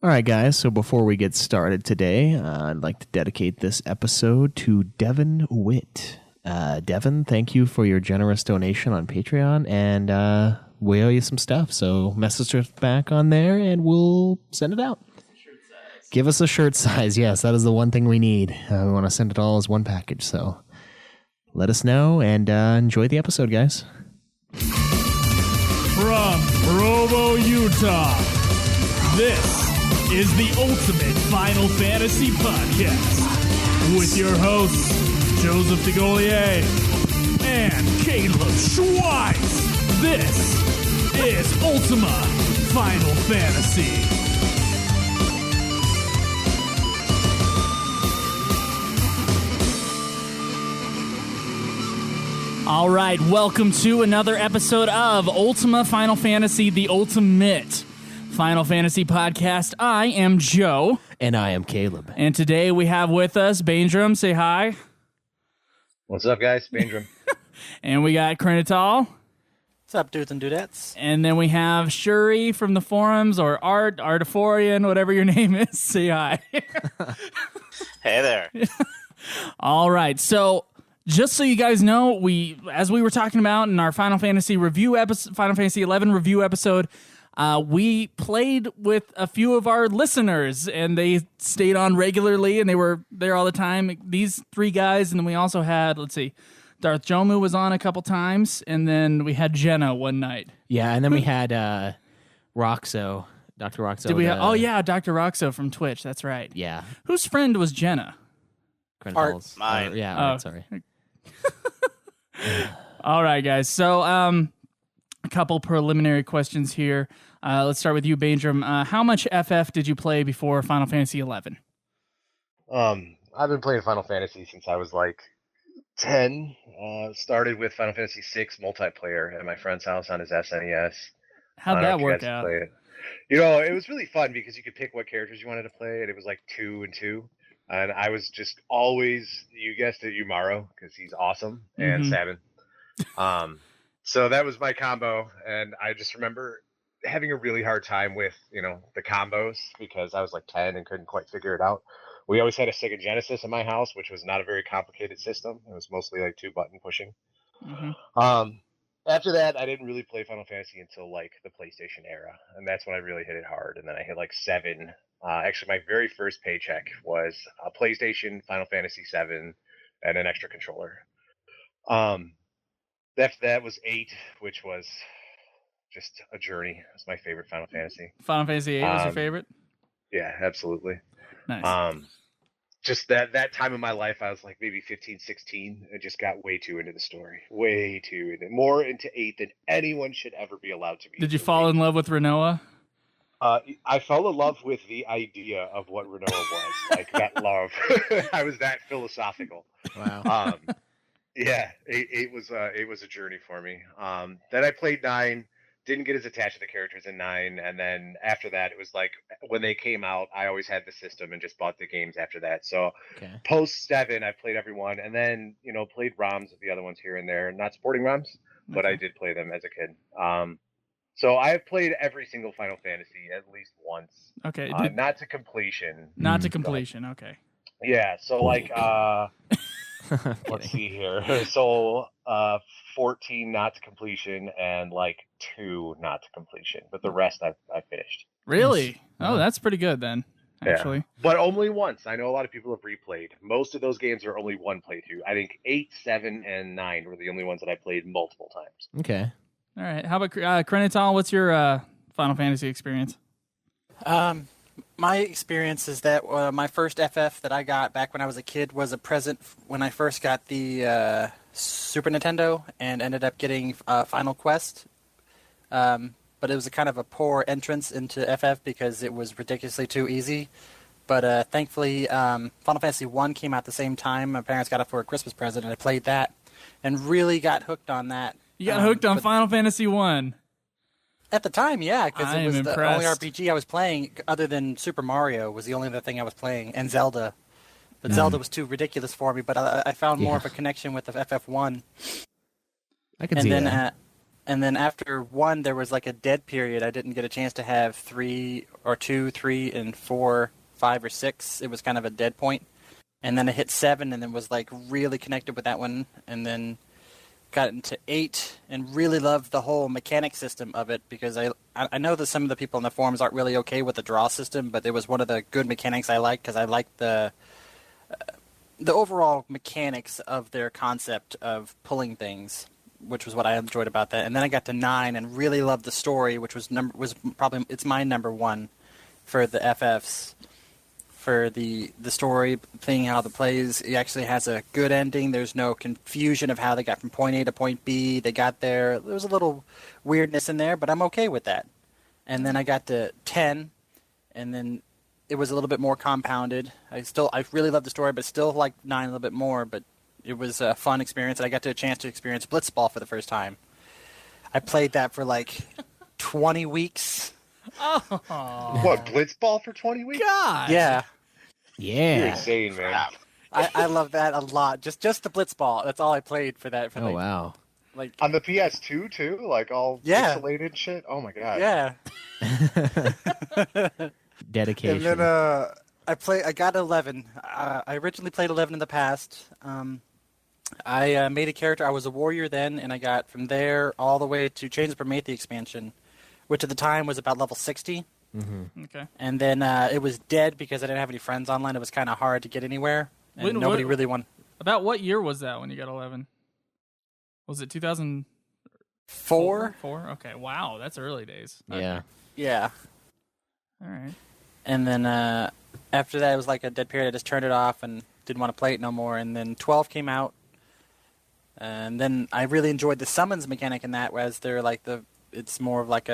All right, guys, so before we get started today, I'd like to dedicate this episode to Devin Witt. Devin, thank you for your generous donation on Patreon, and we owe you some stuff, so message us back on there, and we'll send it out. Give us a shirt size. Yes, that is the one thing we need. We want to send it all as one package, so let us know, and enjoy the episode, guys. From Provo, Utah, this is the Ultimate Final Fantasy Podcast with your hosts, Joseph DeGolier and Caleb Schweiss. This is Ultima Final Fantasy. All right, welcome to another episode of Ultima Final Fantasy, the Ultimate Final Fantasy Podcast. I am Joe. And I am Caleb. And today we have with us Banedrom. Say hi. What's up, guys? Banedrom. And we got Krinital. What's up, dudes and dudettes? And then we have Shuri from the forums, or Artiforian, whatever your name is. Say hi. Hey there. All right, so just so you guys know, as we were talking about in our Final Fantasy review episode, Final Fantasy 11 review episode, we played with a few of our listeners, and they stayed on regularly, and they were there all the time. These three guys, and then we also had, Darth Jomu was on a couple times, and then we had Jenna one night. Yeah, and then we had Roxo, Dr. Roxo. Did we? Oh yeah, Dr. Roxo from Twitch. That's right. Yeah. Whose friend was Jenna? Art. Mine. Yeah, Oh. Art, sorry. All right, guys. So, a couple preliminary questions here. Let's start with you, Banedrom. How much FF did you play before Final Fantasy 11? I've been playing Final Fantasy since I was like 10. Started with Final Fantasy 6 multiplayer at my friend's house on his SNES. How'd that work out? You know, it was really fun because you could pick what characters you wanted to play, and it was like 2 and 2. And I was just always, you guessed it, Umaro, because he's awesome, and Sabin. So that was my combo, and I just remember having a really hard time with, the combos, because I was like 10 and couldn't quite figure it out. We always had a Sega Genesis in my house, which was not a very complicated system. It was mostly like 2-button pushing. After that, I didn't really play Final Fantasy until like the PlayStation era, and that's when I really hit it hard. And then I hit like 7. Actually, my very first paycheck was a PlayStation, Final Fantasy 7, and an extra controller. After that was 8, which was just a journey. It's my favorite Final Fantasy. Final Fantasy 8 was your favorite? Yeah, absolutely. Nice. Just that time in my life, I was like maybe 15, 16, and just got way too into the story. Way too into, more into 8 than anyone should ever be allowed to be. Did you fall in love with Rinoa? I fell in love with the idea of what Rinoa was, like that love. I was that philosophical. Wow. Yeah, it was a journey for me. Then I played 9, didn't get as attached to the characters in 9, and then after that, it was like when they came out, I always had the system and just bought the games after that. So post 7, I played everyone, and then played ROMs of the other ones here and there. Not supporting ROMs, but I did play them as a kid. So I have played every single Final Fantasy at least once. Okay. Not to completion. Not to completion. Okay. Yeah. So like, let's see here. So 14 not to completion and like 2 not to completion, but the rest I finished. Really? Oh, that's pretty good then. Actually, yeah. But only once. I know a lot of people have replayed. Most of those games are only one playthrough. I think 8, 7, and 9 were the only ones that I played multiple times. Okay. All right. How about Krinital? What's your Final Fantasy experience? My experience is that my first FF that I got back when I was a kid was a present when I first got the Super Nintendo and ended up getting Final Quest. But it was a kind of a poor entrance into FF because it was ridiculously too easy. But thankfully, Final Fantasy 1 came out at the same time. My parents got it for a Christmas present, and I played that and really got hooked on that. You got hooked on Final Fantasy 1. At the time, yeah, because it was impressed. The only RPG I was playing other than Super Mario was the only other thing I was playing, and Zelda. But Zelda was too ridiculous for me, but I found more of a connection with the FF1. I can see that. And then after 1, there was like a dead period. I didn't get a chance to have 3 or 2, 3, and 4, 5, or 6. It was kind of a dead point. And then I hit 7 and then was like really connected with that one. And then got into 8 and really loved the whole mechanic system of it, because I know that some of the people in the forums aren't really okay with the draw system, but it was one of the good mechanics I liked, because I liked the overall mechanics of their concept of pulling things, which was what I enjoyed about that. And then I got to 9 and really loved the story, which was probably it's my number 1 for the FFs. For the story thing, how the plays, it actually has a good ending. There's no confusion of how they got from point A to point B. They got there. There was a little weirdness in there, but I'm okay with that. And then I got to 10, and then it was a little bit more compounded. I really loved the story, but still liked 9 a little bit more. But it was a fun experience, and I got a chance to experience Blitzball for the first time. I played that for like 20 weeks. Oh, What, Blitzball for 20 weeks? God. Yeah. You're insane, man. I love that a lot. Just the Blitzball. That's all I played for that. Oh, wow. Like On the PS2 too, like all pixelated shit. Oh my god. Yeah. Dedication. And then I got 11. I originally played 11 in the past. I made a character. I was a warrior then, and I got from there all the way to Chains of Prometheus expansion, which at the time was about level 60. Mm-hmm. Okay. And then it was dead because I didn't have any friends online. It was kind of hard to get anywhere, and nobody really won. About what year was that when you got 11? Was it 2004? 4? Okay. Wow, that's early days. Okay. Yeah. Yeah. All right. And then after that, it was like a dead period. I just turned it off and didn't want to play it no more. And then 12 came out, and then I really enjoyed the summons mechanic in that, whereas they're like it's more of like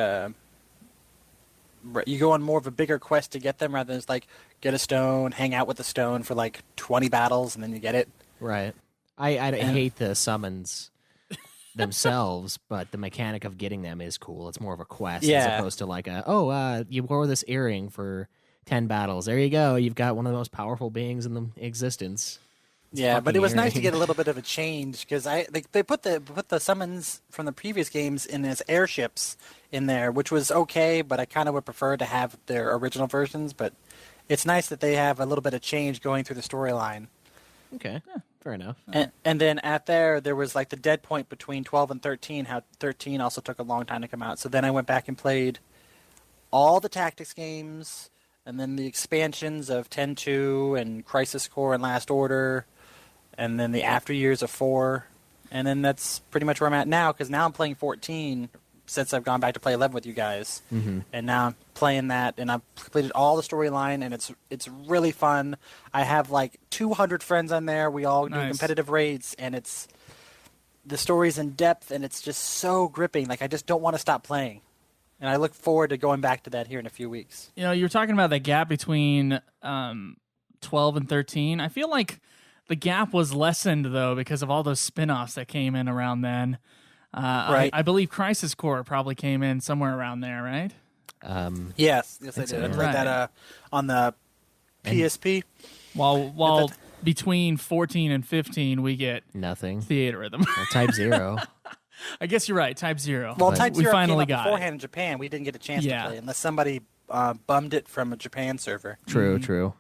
you go on more of a bigger quest to get them rather than just like get a stone, hang out with the stone for like 20 battles, and then you get it. Right. I hate the summons themselves, but the mechanic of getting them is cool. It's more of a quest as opposed to like you wore this earring for 10 battles. There you go. You've got one of the most powerful beings in the existence. Yeah, but it was nice to get a little bit of a change, because they put the summons from the previous games in as airships in there, which was okay, but I kind of would prefer to have their original versions. But it's nice that they have a little bit of change going through the storyline. Okay, fair enough. And then there was like the dead point between 12 and 13, how 13 also took a long time to come out. So then I went back and played all the tactics games, and then the expansions of 10-2 and Crisis Core and Last Order, and then the after years of 4. And then that's pretty much where I'm at now, because now I'm playing 14 since I've gone back to play 11 with you guys. Mm-hmm. And now I'm playing that, and I've completed all the storyline, and it's really fun. I have like 200 friends on there. We all do competitive raids, and the story's in depth, and it's just so gripping. Like, I just don't want to stop playing. And I look forward to going back to that here in a few weeks. You know, you were talking about the gap between 12 and 13. I feel like the gap was lessened, though, because of all those spin-offs that came in around then. Right. I believe Crisis Core probably came in somewhere around there, right? Yes, I did. I played that on the PSP. While between 14 and 15, we get nothing. Theater Rhythm. Type 0. I guess you're right. Type 0. Well, Type 0 we finally came out got beforehand in Japan. We didn't get a chance to play unless somebody bummed it from a Japan server. True, true.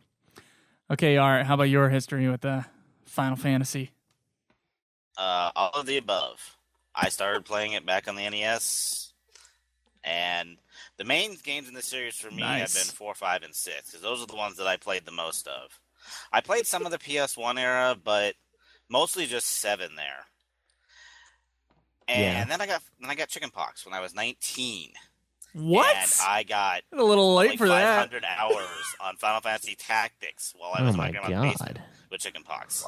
Okay, Art, how about your history with Final Fantasy? All of the above. I started playing it back on the NES, and the main games in this series for me have been 4, 5, and 6, because those are the ones that I played the most of. I played some of the PS1 era, but mostly just 7 there. And then I got chickenpox when I was 19. What? And I got a little late like for 500 hours on Final Fantasy Tactics while I was in my grandma's basement with chickenpox.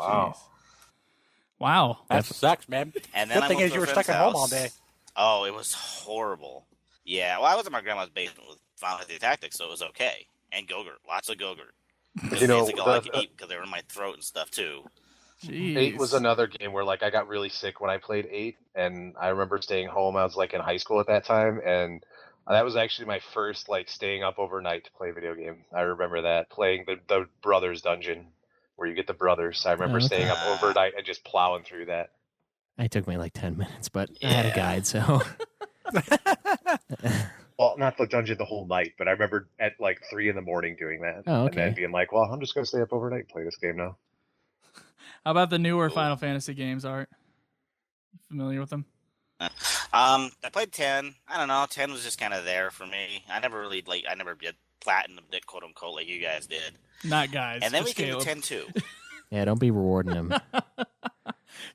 Wow. That sucks, man. And then Good thing is you were stuck at home all day. Oh, it was horrible. Yeah, well, I was in my grandma's basement with Final Fantasy Tactics, so it was okay. And Gogurt. Lots of Gogurt. You know, I could eat because they were in my throat and stuff, too. Jeez. 8 was another game where, like, I got really sick when I played 8, and I remember staying home. I was, like, in high school at that time, and that was actually my first, like, staying up overnight to play a video game. I remember that, playing the Brothers Dungeon, where you get the brothers. I remember staying up overnight and just plowing through that. It took me like 10 minutes, but I had a guide, so... Well, not the dungeon the whole night, but I remember at like 3 in the morning doing that, Oh, and then okay. being like, "Well, I'm just gonna stay up overnight and play this game now." How about the newer Final Fantasy games, Art? Familiar with them? I played 10. I don't know. 10 was just kind of there for me. I never did platinum, quote unquote, like you guys did. Not guys. And then we came Caleb. to 10 2. Yeah, don't be rewarding him.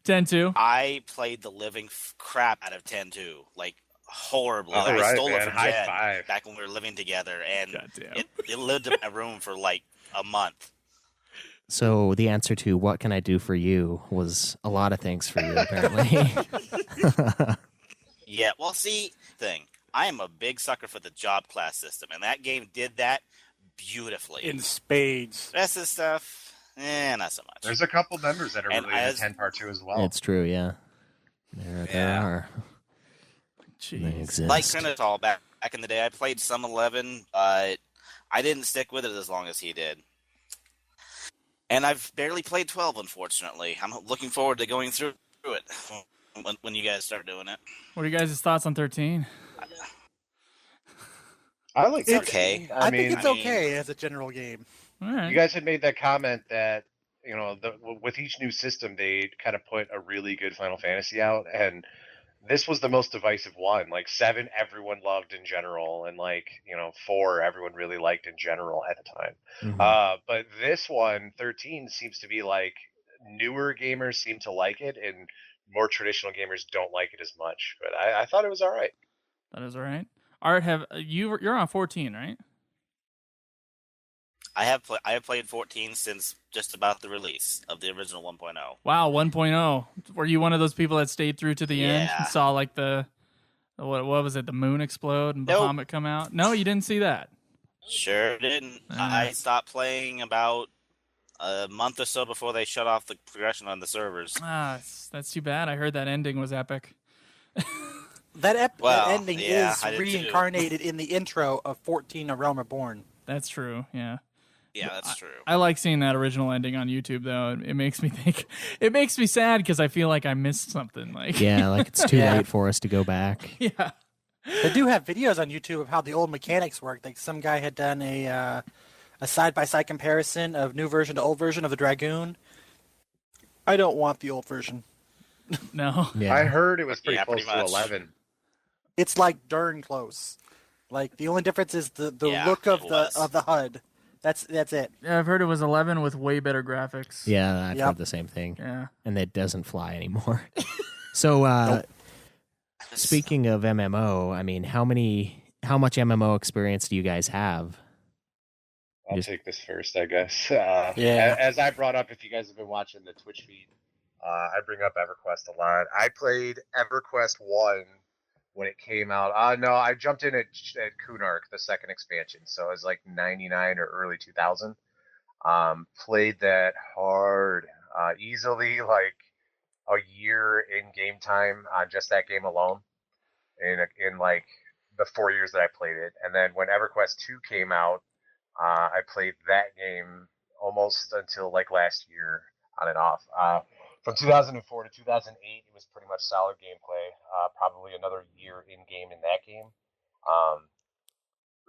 10-2. I played the living crap out of 10-2, like horribly. All I right, stole man. it from High Jen five. back when we were living together, and Goddamn. it lived in my room for like a month. So the answer to what can I do for you was a lot of things for you, apparently. Yeah, well, see, I am a big sucker for the job class system, and that game did that beautifully. In spades. The rest of the stuff, not so much. There's a couple members that are And really in as- 10 part 2 as well. It's true, yeah. There Yeah. are. They Jeez. exist. Like Krinital back in the day, I played some 11, but I didn't stick with it as long as he did. And I've barely played 12, unfortunately. I'm looking forward to going through it when you guys start doing it. What are you guys' thoughts on 13? I like It's it. okay. I mean, think it's okay as a general game. All right. You guys had made that comment that, with each new system, they kind of put a really good Final Fantasy out, and this was the most divisive one. Like 7, everyone loved in general, and 4, everyone really liked in general at the time. Mhm. But this one, 13, seems to be like newer gamers seem to like it, and more traditional gamers don't like it as much. But I thought it was all right. That is all right. Art, you're on 14, right? I have played 14 since just about the release of the original 1.0. Wow, 1.0. Were you one of those people that stayed through to the end Yeah. and saw like what was it, the moon explode and Nope. Bahamut come out? No, you didn't see that. Sure didn't. I stopped playing about a month or so before they shut off the progression on the servers. That's too bad. I heard that ending was epic. That ending yeah, is I did too. reincarnated in the intro of 14: A Realm Reborn. That's true. Yeah. Yeah, that's true. I like seeing that original ending on YouTube though. It makes me think. It makes me sad because I feel like I missed something. Like Yeah, like it's too Yeah. late for us to go back. yeah. They do have videos on YouTube of how the old mechanics work. Like some guy had done a side-by-side comparison of new version to old version of the Dragoon. I don't want the old version. No. Yeah. I heard it was pretty Yeah, close pretty to much. 11. It's like darn close. Like the only difference is the Yeah, look of it the was. of the HUD. That's it. Yeah, I've heard it was 11 with way better graphics. Yeah, I've Yep. heard the same thing. Yeah. And it doesn't fly anymore. So, speaking of MMO, I mean, how much MMO experience do you guys have? I'll Just- take this first, I guess. Yeah. As I brought up, if you guys have been watching the Twitch feed, I bring up EverQuest a lot. I played EverQuest 1 when it came out. No, I jumped in at Kunark, the second expansion. So it was like 99 or early 2000. Played that hard, easily like a year in game time on just that game alone in like the 4 years that I played it. And then when EverQuest 2 came out, I played that game almost until like last year on and off. From 2004 to 2008, it was pretty much solid gameplay. Probably another year in game in that game.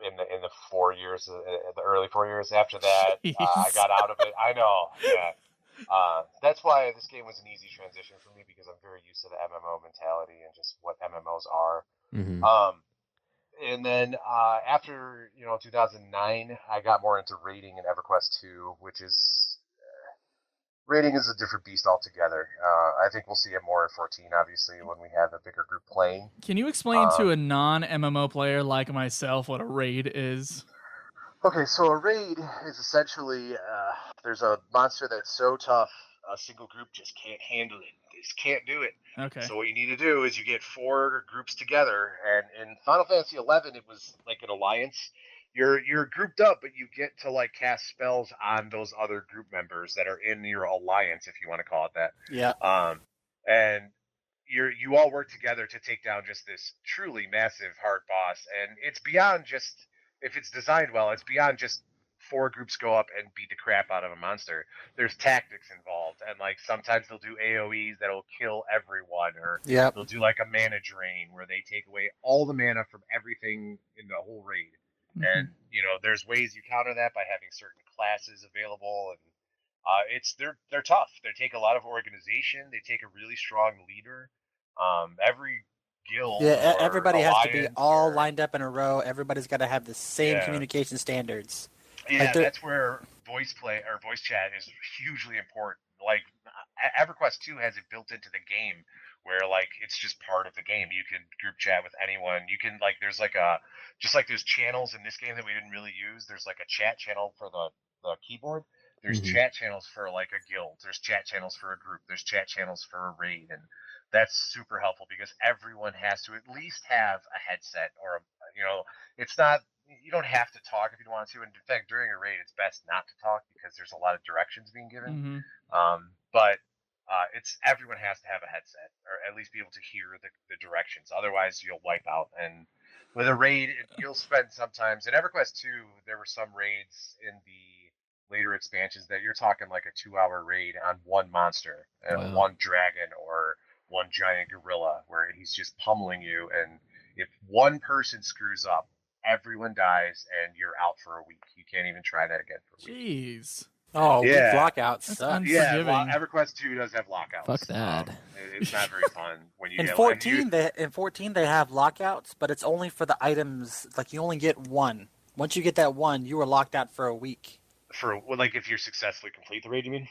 In the 4 years, the early 4 years after that, I got out of it. I know, yeah. That's why this game was an easy transition for me because I'm very used to the MMO mentality and just what MMOs are. Mhm. And then after 2009, I got more into raiding in EverQuest 2, which is raiding is a different beast altogether. I think we'll see it more in 14, obviously, when we have a bigger group playing. Can you explain to a non-MMO player like myself what a raid is? Okay, so a raid is essentially there's a monster that's so tough a single group just can't handle it. They just can't do it. Okay. So what you need to do is you get 4 groups together, and in Final Fantasy 11, it was like an alliance. You're grouped up, but you get to like cast spells on those other group members that are in your alliance, if you want to call it that. Yeah. And you all work together to take down just this truly massive hard boss, and it's beyond just if it's designed well, it's beyond just 4 groups go up and beat the crap out of a monster. There's tactics involved, and like sometimes they'll do AoEs that'll kill everyone, or they'll do like a mana drain where they take away all the mana from everything in the whole raid. And there's ways you counter that by having certain classes available, and they're tough. They take a lot of organization. They take a really strong leader. Every guild, everybody has to be all lined up in a row. Everybody's got to have the same communication standards. Yeah, that's where voice chat is hugely important. Like EverQuest 2 has it built into the game where like it's just part of the game. You can group chat with anyone. You can there's just like there's channels in this game that we didn't really use. There's like a chat channel for the keyboard. There's chat channels for like a guild. There's chat channels for a group. There's chat channels for a raid, and that's super helpful because everyone has to at least have a headset or it's not. You don't have to talk if you don't want to. And in fact, during a raid, it's best not to talk because there's a lot of directions being given. But it's everyone has to have a headset or at least be able to hear the directions. Otherwise, you'll wipe out. And with a raid, you'll spend sometimes in EverQuest 2. There were some raids in the later expansions that you're talking like a 2-hour raid on one monster, one dragon, or one giant gorilla, where he's just pummeling you. And if one person screws up, everyone dies, and you're out for a week. You can't even try that again for a week. Jeez. Oh, yeah. Lockouts suck. Yeah, EverQuest 2 does have lockouts. Fuck that. It's not very fun when you in 14. In 14, they have lockouts, but it's only for the items. Like you only get one. Once you get that one, you are locked out for a week. If you successfully complete the raid, you mean?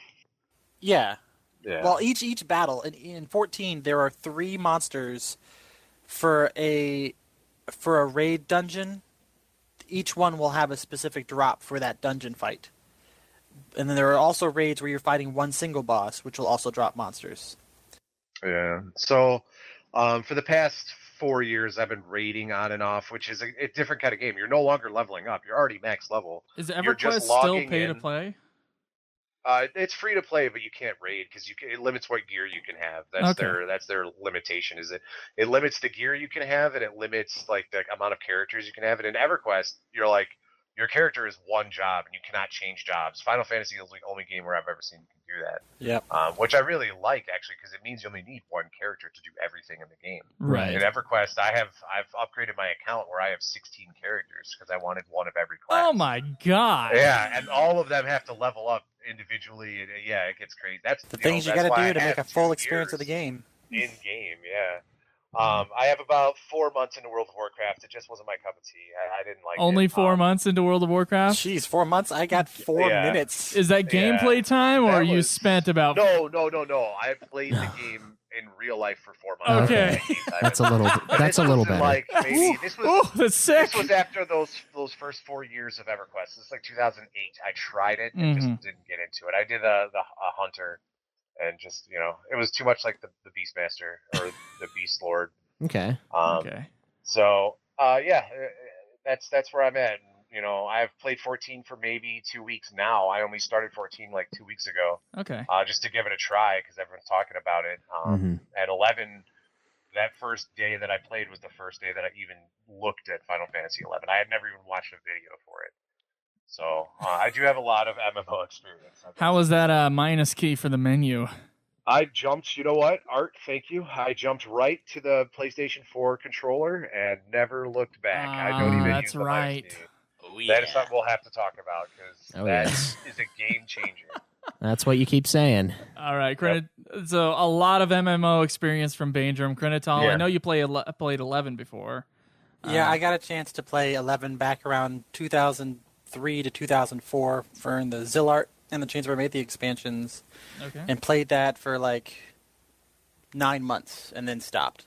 Yeah. Yeah. Well, each battle in 14, there are 3 monsters for a raid dungeon. Each one will have a specific drop for that dungeon fight. And then there are also raids where you're fighting one single boss, which will also drop monsters. Yeah. So, for the past 4 years, I've been raiding on and off, which is a different kind of game. You're no longer leveling up. You're already max level. Is EverQuest still pay to play? It's free to play, but you can't raid because it limits what gear you can have. That's their limitation. Is it limits the gear you can have, and it limits like the amount of characters you can have. And in EverQuest, you're like your character is one job, and you cannot change jobs. Final Fantasy is the only game where I've ever seen you can do that. Yep. Which I really like actually, because it means you only need one character to do everything in the game. Right. In EverQuest, I've upgraded my account where I have 16 characters because I wanted one of every class. Oh my god. Yeah, and all of them have to level up individually. And, yeah, it gets crazy. That's the things you got to do to make a full experience of the game. In game, yeah. I have about 4 months into World of Warcraft. It just wasn't my cup of tea. I didn't like Only it. 4 months into World of Warcraft? Jeez, 4 months? I got 4 minutes. Is that gameplay time, or you spent about... No. I played the game in real life for 4 months. Okay. That's a little better. Like, maybe, this that's sick. This was after those first 4 years of EverQuest. This is like 2008. I tried it and just didn't get into it. I did a Hunter. And just, it was too much like the Beastmaster or the Beast Lord. Okay. Okay. So, that's where I'm at. I've played 14 for maybe 2 weeks now. I only started 14 like 2 weeks ago. Okay. Just to give it a try because everyone's talking about it. At 11, that first day that I played was the first day that I even looked at Final Fantasy 11. I had never even watched a video for it. So I do have a lot of MMO experience. How was that minus key for the menu? I jumped, you know what, Art, thank you. I jumped right to the PlayStation 4 controller and never looked back. I don't even use the minus key. Oh, yeah. That is something we'll have to talk about because is a game changer. That's what you keep saying. All right, so a lot of MMO experience from Banedrom. Krinital, I know you played 11 before. Yeah, I got a chance to play 11 back around 2003 to 2004 for the Zillart and the Chains where I made the expansions, and played that for like 9 months and then stopped.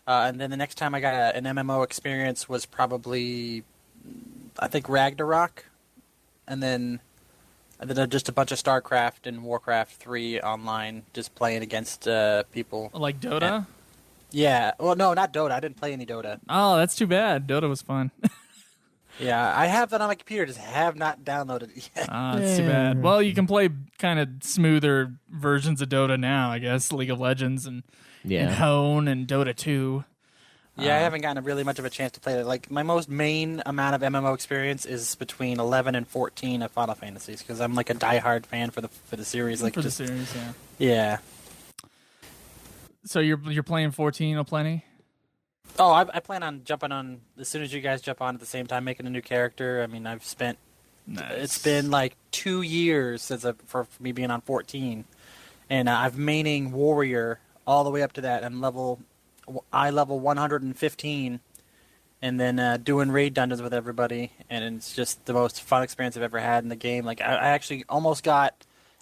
And then the next time I got an MMO experience was probably, I think, Ragnarok, and then just a bunch of StarCraft and Warcraft 3 online, just playing against people. Like Dota? Yeah. Well, no, not Dota. I didn't play any Dota. Oh, that's too bad. Dota was fun. Yeah, I have that on my computer, just have not downloaded it yet. That's too bad. Well, you can play kind of smoother versions of Dota now, I guess. League of Legends and Hone and Dota 2. Yeah, I haven't gotten really much of a chance to play it. Like, my most main amount of MMO experience is between 11 and 14 of Final Fantasies, because I'm like a diehard fan for the series. Like, the series, yeah. Yeah. So you're playing 14 aplenty? Oh, I plan on jumping on as soon as you guys jump on at the same time, making a new character. I mean, I've spent... Nice. It's been like 2 years since for me being on 14, and I've maining warrior all the way up to that. I'm level 115, and then doing raid dungeons with everybody, and it's just the most fun experience I've ever had in the game. Like, I actually almost got,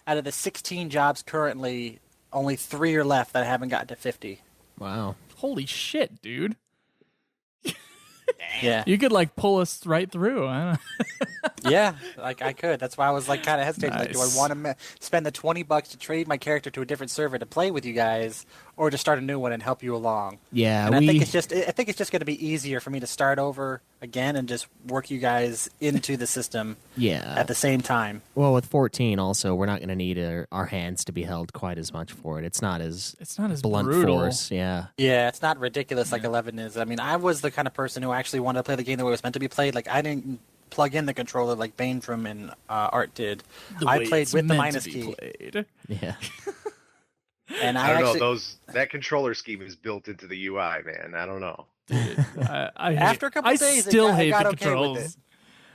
out of the 16 jobs currently, only 3 are left that I haven't gotten to 50. Wow. Holy shit, dude. Yeah. You could, like, pull us right through. I don't know. Yeah, like I could. That's why I was like kind of hesitating. Like, do I Nice. want to spend the $20 to trade my character to a different server to play with you guys, or to start a new one and help you along? Yeah, And I think it's just going to be easier for me to start over again and just work you guys into the system yeah. at the same time. Well, with 14 also, we're not going to need our hands to be held quite as much for it. It's not as blunt brutal. force. Yeah. Yeah, it's not ridiculous like 11 is. I mean, I was the kind of person who actually wanted to play the game the way it was meant to be played. Like, I didn't plug in the controller like Banedrom and Art did. I played with the minus key. Yeah. And I don't actually, know. That controller scheme is built into the UI, man. I don't know. After a couple I days, still I hate got the okay with controls.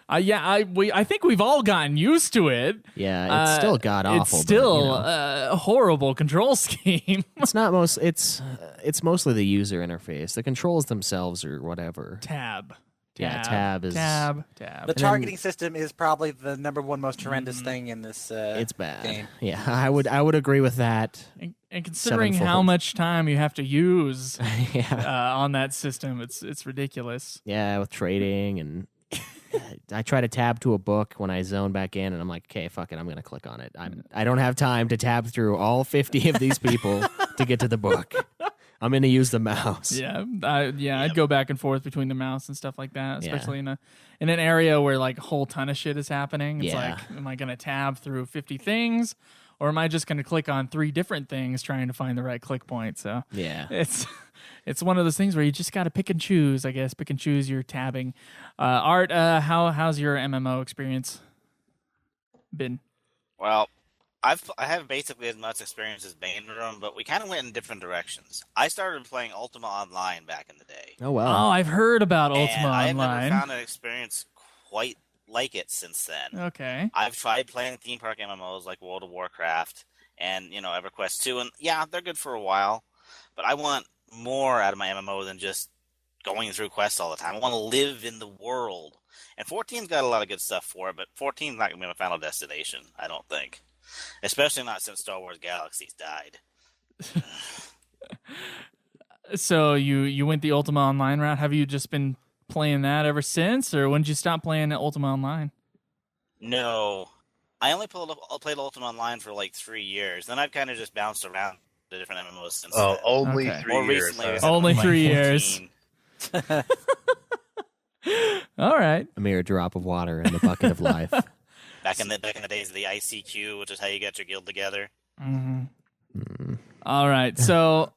I think we've all gotten used to it. Yeah, it's still god awful. It's still but, you know, a horrible control scheme. it's mostly the user interface. The controls themselves or whatever. Tab. Yeah, tab is tab. The targeting system is probably the number one most horrendous thing in this it's bad. game. Yeah, I would agree with that. And considering how Sevenfold. much time you have to use Yeah. on that system, it's ridiculous. Yeah, with trading and I try to tab to a book when I zone back in, and I'm like, okay, fuck it, I'm gonna click on it. I don't have time to tab through all 50 of these people to get to the book. I'm gonna use the mouse. Yeah, I'd go back and forth between the mouse and stuff like that, especially in an area where like a whole ton of shit is happening. It's Yeah. like, am I gonna tab through 50 things, or am I just gonna click on 3 different things trying to find the right click point? So Yeah. it's one of those things where you just got to pick and choose, I guess. Pick and choose your tabbing. Art, how's your MMO experience been? Well, I have basically as much experience as Banedrom, but we kind of went in different directions. I started playing Ultima Online back in the day. Oh wow. Oh, I've heard about Ultima and I have Online. never found an experience quite like it since then. Okay. I've tried playing theme park MMOs like World of Warcraft and, EverQuest 2, and yeah, they're good for a while, but I want more out of my MMO than just going through quests all the time. I want to live in the world. And 14's got a lot of good stuff for it, but 14's not going to be my final destination, I don't think. Especially not since Star Wars Galaxies died. So you went the Ultima Online route. Have you just been playing that ever since, or when did you stop playing Ultima Online? No. I only played Ultima Online for like 3 years. Then I've kind of just bounced around to different MMOs since then. Only Okay. 3 More years. recently, huh? it's Only like 3 14. years. All right. A mere drop of water in the bucket of life. Back in the days of the ICQ, which is how you got your guild together. All right. So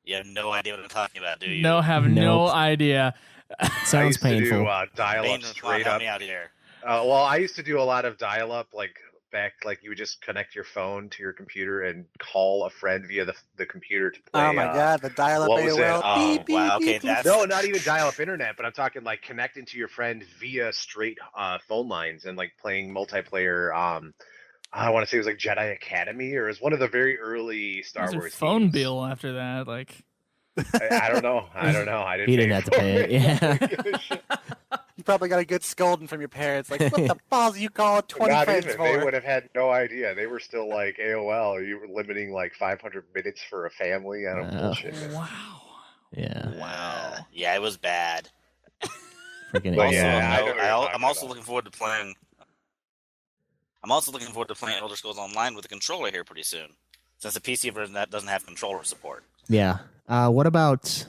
You have no idea what I'm talking about, do you? have Nope. no idea. I Sounds used to painful. do dial-up Banedrom, straight help up. me out here. Well, I used to do a lot of dial-up, like back, like you would just connect your phone to your computer and call a friend via the computer to play. Oh my god, the dial-up what was it? AOL. Oh, Beep, beep, wow, okay, beep, beep. that's- No, not even dial-up internet, but I'm talking like connecting to your friend via straight phone lines and like playing multiplayer. I want to say it was like Jedi Academy, or it was one of the very early Star What's your Wars phone games. bill after that? Like, I don't know. I didn't. He didn't have to pay it. Yeah. You probably got a good scolding from your parents. Like, what the balls are you calling 20 Not friends even. for? They would have had no idea. They were still like AOL. You were limiting like 500 minutes for a family. I don't bullshit. man. wow. Yeah. Wow. Yeah, it was bad. Freaking But Also, yeah, I know what you're I'm talking also about. looking forward to playing. I'm also looking forward to playing Elder Scrolls Online with a controller here pretty soon, since the PC version that doesn't have controller support. Yeah. What about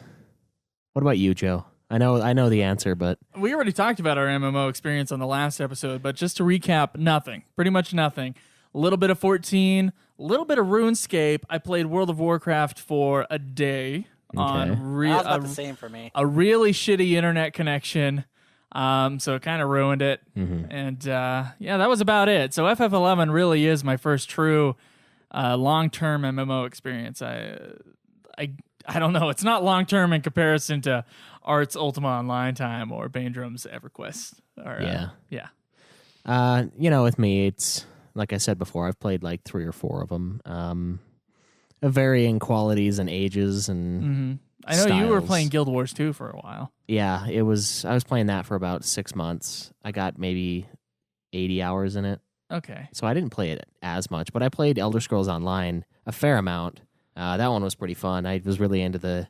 you, Joe? I know the answer, but We already talked about our MMO experience on the last episode, but just to recap, nothing. Pretty much nothing. A little bit of 14, a little bit of RuneScape. I played World of Warcraft for a day on about the same for me. A really shitty internet connection. So it kind of ruined it. And that was about it. So FF11 really is my first true long-term MMO experience. I don't know. It's not long-term in comparison to Art's Ultima Online time or Banedrom's EverQuest. With me, it's like I said before, I've played like 3 or 4 of them, of varying qualities and ages and I know styles. you were playing Guild Wars 2 for a while. Yeah, I was playing that for about 6 months. I got maybe 80 hours in it. Okay. So I didn't play it as much, but I played Elder Scrolls Online a fair amount. That one was pretty fun. I was really into the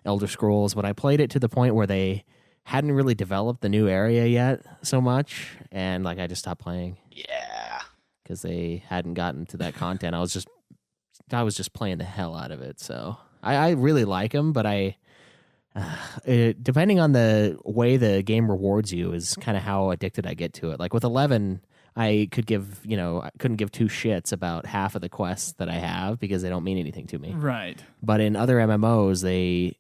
Elder Scrolls, but I played it to the point where they hadn't really developed the new area yet so much, and like I just stopped playing. Yeah. Because they hadn't gotten to that content. I was just playing the hell out of it. So I really like them, but depending on the way the game rewards you is kind of how addicted I get to it. Like with 11, I couldn't give 2 shits about half of the quests that I have because they don't mean anything to me. Right. But in other MMOs, they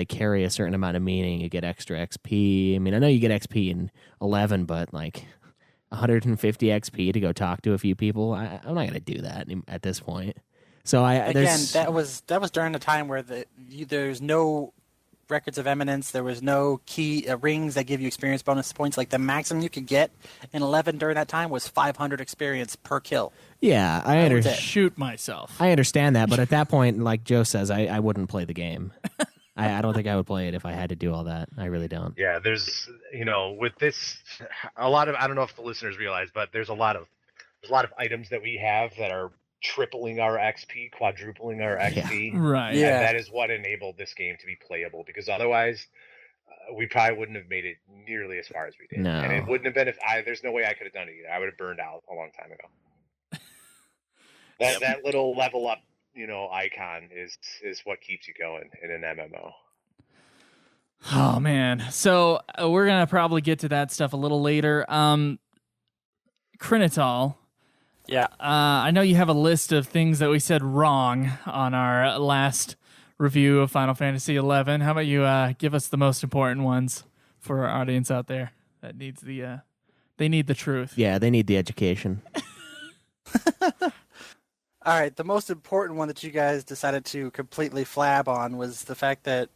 carry a certain amount of meaning. You get extra XP. I mean, I know you get XP in 11, but like 150 XP to go talk to a few people, I'm not going to do that at this point. So that was during the time where there's no records of eminence. There was no key rings that give you experience bonus points. Like the maximum you could get in 11 during that time was 500 experience per kill. Yeah, I understand. Shoot myself. I understand that, but at that point, like Joe says, I wouldn't play the game. I don't think I would play it if I had to do all that. I really don't. Yeah, there's with this, a lot of, I don't know if the listeners realize, but there's a lot of items that we have that are tripling our XP, quadrupling our XP. Right. Yeah. And that is what enabled this game to be playable, because otherwise we probably wouldn't have made it nearly as far as we did. No. And it wouldn't have been there's no way I could have done it either. I would have burned out a long time ago. That little level up, icon is what keeps you going in an MMO. Oh man. So we're going to probably get to that stuff a little later. Krinital. Yeah. I know you have a list of things that we said wrong on our last review of Final Fantasy XI. How about you give us the most important ones for our audience out there that needs they need the truth. Yeah, they need the education. All right, the most important one that you guys decided to completely flab on was the fact that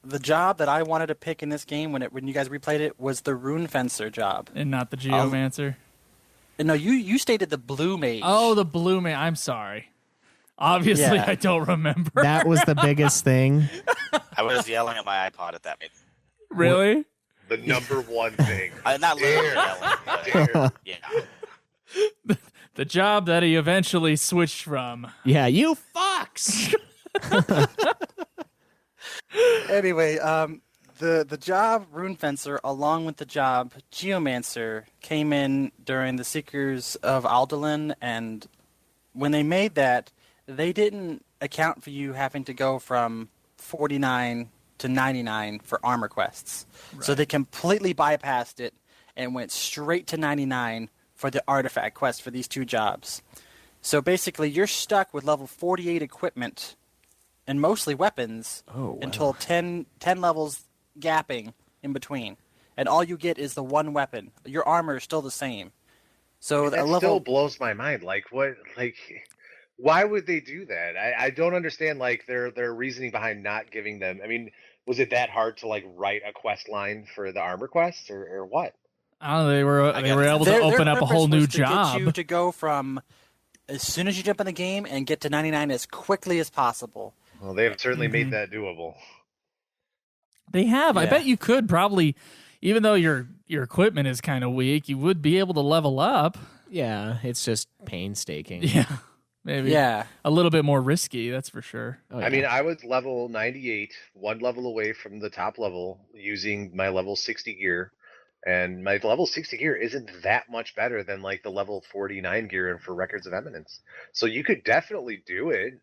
the job that I wanted to pick in this game when you guys replayed it was the Rune Fencer job. And not the Geomancer. No, you stated the Blue Mage. Oh, the Blue Mage. I'm sorry. Obviously, I don't remember. That was the biggest thing. I was yelling at my iPod at that. Really? The number one thing. I'm not literally yelling, but yeah. The job that he eventually switched from. Yeah, you fucks! Anyway, the job Rune Fencer, along with the job Geomancer, came in during the Seekers of Alderaan, and when they made that, they didn't account for you having to go from 49 to 99 for armor quests. Right. So they completely bypassed it and went straight to 99 for the artifact quest for these 2 jobs. So basically, you're stuck with level 48 equipment and mostly weapons until 10 levels gapping in between. And all you get is the 1 weapon. Your armor is still the same. So that still blows my mind. Why would they do that? I don't understand their reasoning behind not giving them. I mean, was it that hard to write a quest line for the armor quests or what? I don't know. They were able to open up a whole new job. Get you to go from as soon as you jump in the game and get to 99 as quickly as possible. Well, they have certainly made that doable. They have. Yeah. I bet you could probably, even though your equipment is kind of weak, you would be able to level up. Yeah, it's just painstaking. Yeah, maybe. Yeah, a little bit more risky, that's for sure. Oh, yeah. I mean, I was level 98, 1 level away from the top level using my level 60 gear. And my level 60 gear isn't that much better than the level 49 gear for Records of Eminence. So you could definitely do it,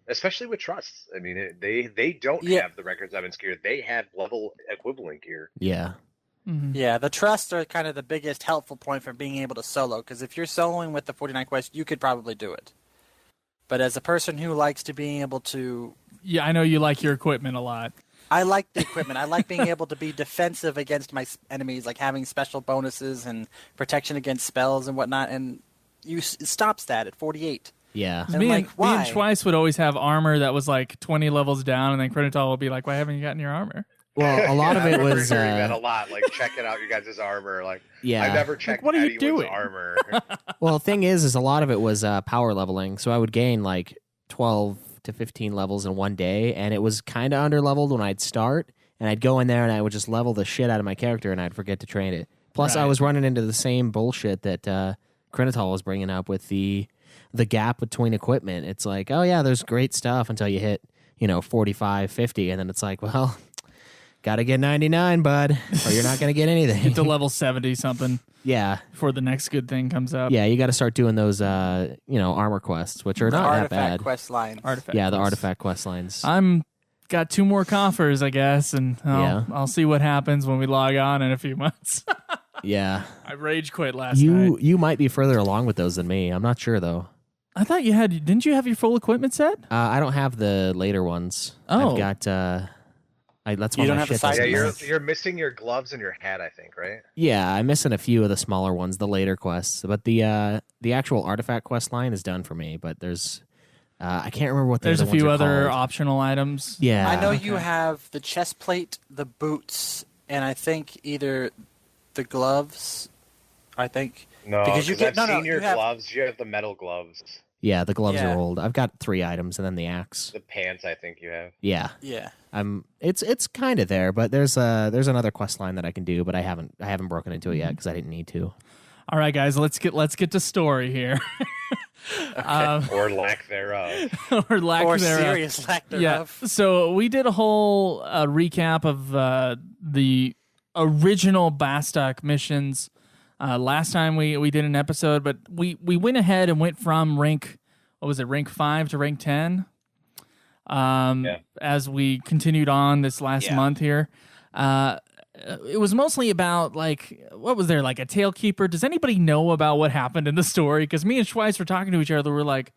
especially with trusts. I mean, they don't have the Records of Eminence gear. They have level equivalent gear. Yeah. Mm-hmm. Yeah, the trusts are kind of the biggest helpful point for being able to solo. Because if you're soloing with the 49 quest, you could probably do it. But as a person who likes to be able to... Yeah, I know you like your equipment a lot. I like the equipment. I like being able to be defensive against my enemies, like having special bonuses and protection against spells and whatnot, and it stops that at 48. Yeah. And Me like, and why? Schweiss would always have armor that was like 20 levels down, and then Krinital would be like, why haven't you gotten your armor? Well, a lot of it was hearing that a lot, like checking out your guys' armor. Like, Yeah. I never checked what are you anyone's doing? armor. well, the thing is a lot of it was power leveling. So I would gain like 12 to 15 levels in one day, and it was kind of underleveled when I'd start, and I'd go in there and I would just level the shit out of my character, and I'd forget to train it. Plus, I Right. was running into the same bullshit that Krinital was bringing up with the gap between equipment. It's like, oh yeah, there's great stuff until you hit 45, 50, and then it's like, well, gotta get 99, bud, or you're not gonna get anything. Get to level 70 something Yeah, before the next good thing comes up. yeah, you got to start doing those armor quests, which are The not that artifact bad. quest line. Artifact. Yeah, the quests. artifact quest lines. I'm got 2 more coffers, I guess, and I'll see what happens when we log on in a few months. Yeah, I rage quit last night. you might be further along with those than me. I'm not sure though. I thought you had. Didn't you have your full equipment set? I don't have the later ones. Oh. I've got. That's You one don't my have the shit side doesn't Yeah, match. you're missing your gloves and your hat, I think, right? Yeah, I'm missing a few of the smaller ones, the later quests, but the actual artifact quest line is done for me. But there's, I can't remember what the There's a other ones few are other called. optional items. Yeah, I know you have the chest plate, the boots, and I think either the gloves. I think No, Because you get- I've no, seen your you have- gloves. You have the metal gloves. Yeah, the gloves Yeah. are old. I've got 3 items and then the axe. The pants, I think you have. Yeah, yeah. it's kind of there, but there's another quest line that I can do, but I haven't broken into it yet because I didn't need to. All right, guys, let's get to story here, Or lack thereof. or lack Or thereof. serious lack Yeah. thereof. So we did a whole recap of the original Bastok missions last time we did an episode, but we went ahead and went from rank 5 to rank 10. As we continued on this last month here. It was mostly about, like, what was there, like a tailkeeper? Does anybody know about what happened in the story? Because me and Schweiss were talking to each other. We're like,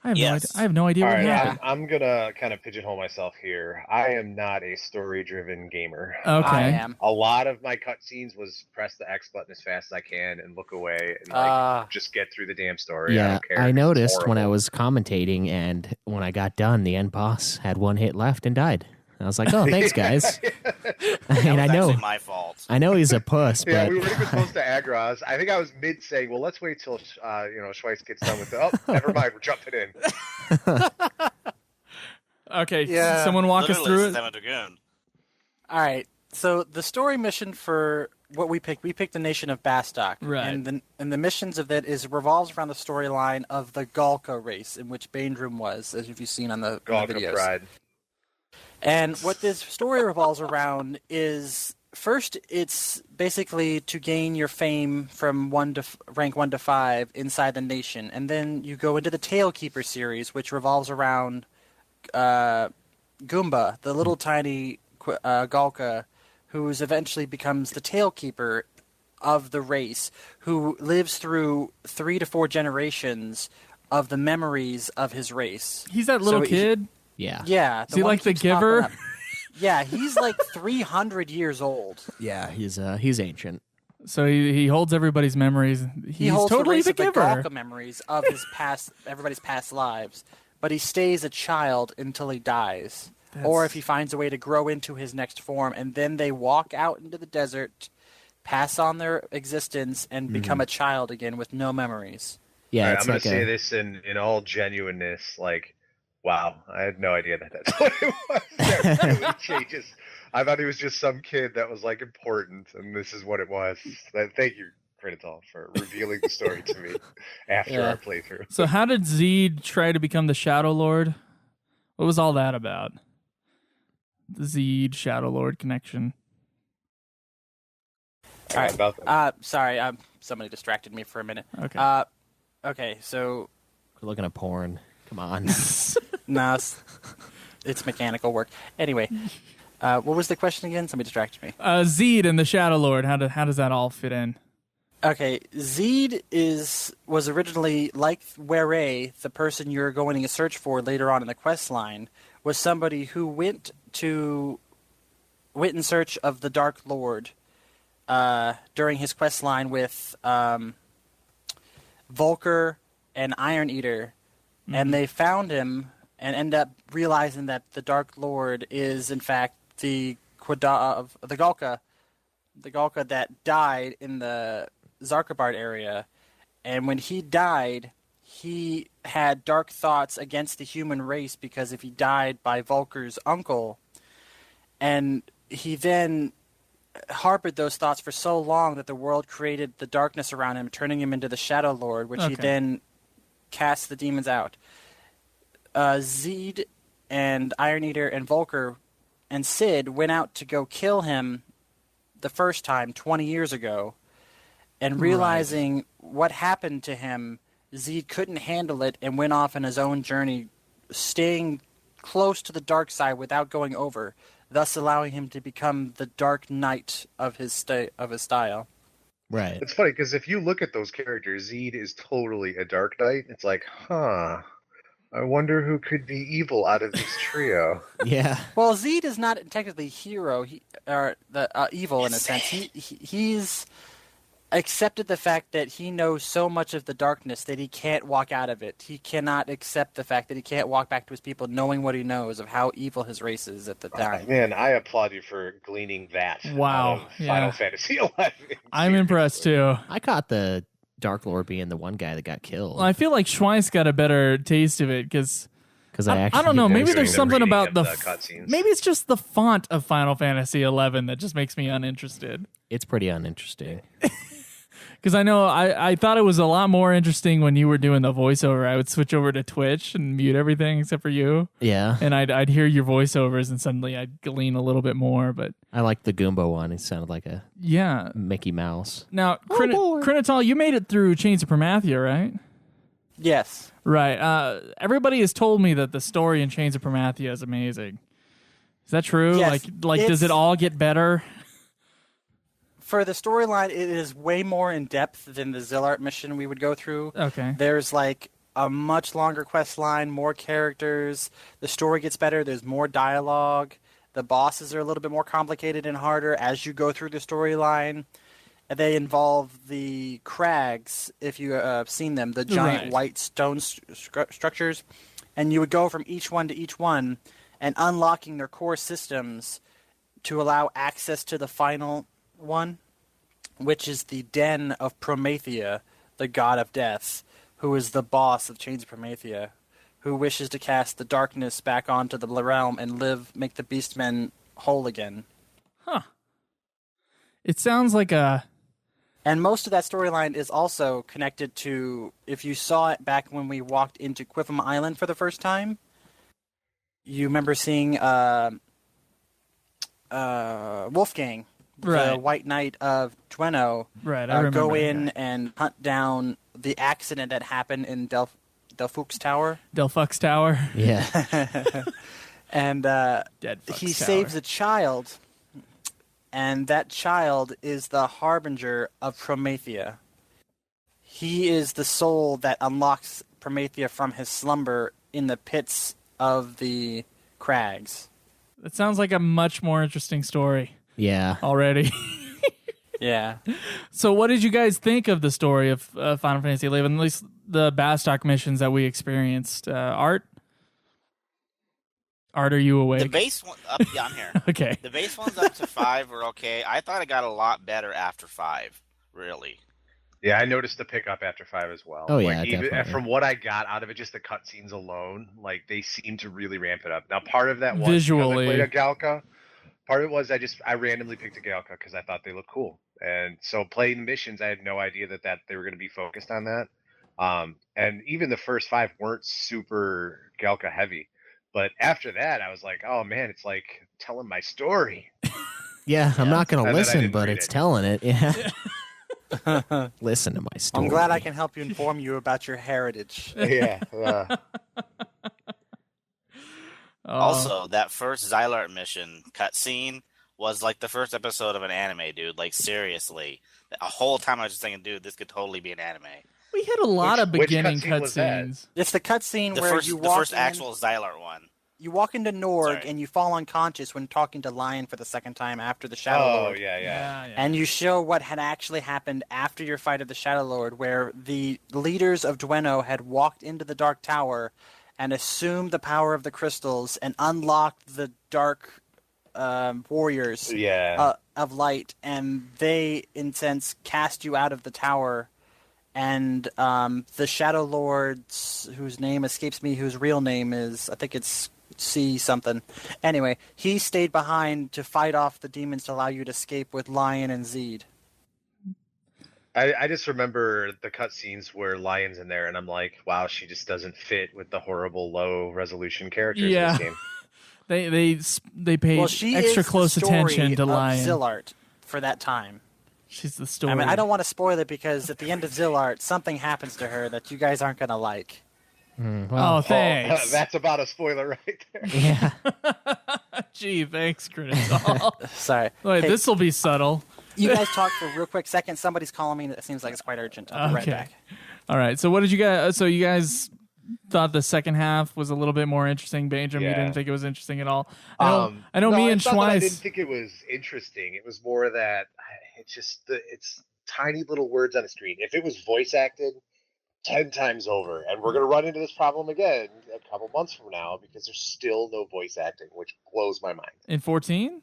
I have no idea All what right, happened. I'm gonna kind of pigeonhole myself here. I am not a story-driven gamer. Okay. I am. A lot of my cutscenes was press the X button as fast as I can and look away and just get through the damn story. I Yeah, don't care. I It's noticed when I horrible. was commentating, and when I got done, the end boss had 1 hit left and died. I was like, "Oh, thanks, guys." I mean, That I was know, actually my fault. I know he's a puss, Yeah, but we weren't even close to Agros. I think I was mid saying, "Well, let's wait till Schweiss gets done with it." Oh, never mind, we're jumping in. Okay, Yeah. someone walk us Literally, through since it. I'm a dragoon. All right. So the story mission for what we picked the nation of Bastok. Right. And the missions of it revolves around the storyline of the Galka race, in which Banedrom was, as you've seen on the Galka videos. Pride. And what this story revolves around is, first, it's basically to gain your fame from rank 1 to 5 inside the nation, and then you go into the Tailkeeper series, which revolves around Goomba, the little tiny Galka, who eventually becomes the Tailkeeper of the race, who lives through 3 to 4 generations of the memories of his race. He's that little So he- kid. yeah, Yeah. Is he one like the keeps popping giver? up. Yeah, he's like 300 years old. yeah, he's ancient. So he holds everybody's memories. He He's holds totally the race the of the giver. Galka memories of his everybody's past lives, but he stays a child until he dies, or if he finds a way to grow into his next form, and then they walk out into the desert, pass on their existence, and become a child again with no memories. Yeah, All right, it's I'm gonna like say this in all genuineness. Like, wow, I had no idea that's what it was. That really changes. I thought he was just some kid that was like important, and this is what it was. Thank you, Krinital, for revealing the story to me after our playthrough. So how did Zed try to become the Shadow Lord? What was all that about? The Zed Shadow Lord connection. All right. About that. Sorry, somebody distracted me for a minute. Okay. Okay, so We're looking at porn. Come on. no, it's mechanical work. Anyway, what was the question again? Somebody distracted me. Zed and the Shadow Lord. How does that all fit in? Okay, Zeed was originally, like Were, the person you're going to search for later on in the quest line, was somebody who went in search of the Dark Lord during his quest line with Volker and Iron Eater, and they found him and end up realizing that the Dark Lord is in fact the Galka that died in the Zarkabard area, and when he died, he had dark thoughts against the human race because if he died by Volker's uncle, and he then harbored those thoughts for so long that the world created the darkness around him, turning him into the Shadow Lord, which he then cast the demons out. Zeed and Iron Eater and Volker and Sid went out to go kill him the first time 20 years ago, and realizing what happened to him, Zeed couldn't handle it and went off on his own journey, staying close to the dark side without going over, thus allowing him to become the Dark Knight of his style. Right. It's funny because if you look at those characters, Zeed is totally a Dark Knight. It's like, I wonder who could be evil out of this trio. Yeah. Well, Zeed is not technically hero, evil in a sense. He's accepted the fact that he knows so much of the darkness that he can't walk out of it. He cannot accept the fact that he can't walk back to his people knowing what he knows of how evil his race is at the time. Man, I applaud you for gleaning that out of Final Fantasy XI. I'm impressed too. I caught the Dark Lord being the one guy that got killed. Well, I feel like Schweiss got a better taste of it because I don't know. Maybe there's something about the cutscenes. maybe it's just the font of Final Fantasy XI that just makes me uninterested. It's pretty uninteresting. Because I know I thought it was a lot more interesting when you were doing the voiceover. I would switch over to Twitch and mute everything except for you. Yeah. And I'd hear your voiceovers and suddenly I'd glean a little bit more. But I liked the Goomba one. It sounded like a Mickey Mouse. Now, Krinital, you made it through Chains of Promathia, right? Yes. Right. Everybody has told me that the story in Chains of Promathia is amazing. Is that true? Yes, like does it all get better? For the storyline, it is way more in depth than the Zillart mission we would go through. Okay. There's like a much longer quest line, more characters. The story gets better. There's more dialogue. The bosses are a little bit more complicated and harder as you go through the storyline. They involve the crags, if you have seen them, the giant white stone structures. And you would go from each one to each one and unlocking their core systems to allow access to the final one, which is the Den of Promathia, the god of death, who is the boss of Chains of Promathia, who wishes to cast the darkness back onto the realm and make the beastmen whole again. Huh. It sounds like a... And most of that storyline is also connected to, if you saw it back when we walked into Quiffum Island for the first time, you remember seeing Wolfgang, the White Knight of Tweno, go in and hunt down the accident that happened in Delphux Tower. Delphux Tower? Yeah. And he saves a child, and that child is the harbinger of Promathia. He is the soul that unlocks Promathia from his slumber in the pits of the crags. That sounds like a much more interesting story. Yeah. Already. Yeah. So what did you guys think of the story of Final Fantasy XI, at least the Bastok missions that we experienced? Art, are you awake? The base one, I'm here. Okay. The base ones up to 5 were okay. I thought it got a lot better after 5, really. Yeah, I noticed the pickup after 5 as well. Oh, yeah, even definitely. from what I got out of it, just the cutscenes alone, like they seem to really ramp it up. Now, part of that was visually because I played a Galka. Part of it was I randomly picked a Galka because I thought they looked cool, and so playing missions, I had no idea that they were going to be focused on that. And even the first 5 weren't super Galka heavy, but after that, I was like, oh man, it's like telling my story. Yeah, I'm not going to And then I listen, didn't but read it's it. telling it. Yeah. Listen to my story. I'm glad I can help you inform you about your heritage. Yeah. Also, that first Xylart mission cutscene was like the first episode of an anime, dude. Like, seriously. A whole time I was just thinking, dude, this could totally be an anime. We had a lot of beginning cutscene cutscenes. It's the cutscene The where first, you the walk first in, actual Xylart one. you walk into Norg Sorry. and you fall unconscious when talking to Lion for the second time after the Shadow Oh, Lord. yeah. And you show what had actually happened after your fight of the Shadow Lord, where the leaders of Dweno had walked into the Dark Tower and assumed the power of the crystals and unlocked the Dark warriors of light, and they, in sense, cast you out of the tower. And the Shadow Lords, whose name escapes me, whose real name is, I think it's C something. Anyway, he stayed behind to fight off the demons to allow you to escape with Lion and Zed. I just remember the cutscenes where Lion's in there, and I'm like, wow, she just doesn't fit with the horrible low resolution characters in this game. They paid she extra is close the story attention to of Lion. Zillart for that time. She's the story. I mean, I don't want to spoil it because at the end of Zillart, something happens to her that you guys aren't going to like. Oh, thanks. That's about a spoiler right there. Yeah. Gee, thanks, Krinital. Sorry. Wait, Hey, this will be subtle. you guys talk for a real quick second. Somebody's calling me. It seems like it's quite urgent. I'll be right back. All right. So what did you guys? So you guys thought the second half was a little bit more interesting. Banedrom, you didn't think it was interesting at all. I know. Me and it's not that I Schweiss. didn't think it was interesting. It was more that it's just it's tiny little words on a screen. If it was voice acted 10 times over, and we're going to run into this problem again a couple months from now because there's still no voice acting, which blows my mind. In 14?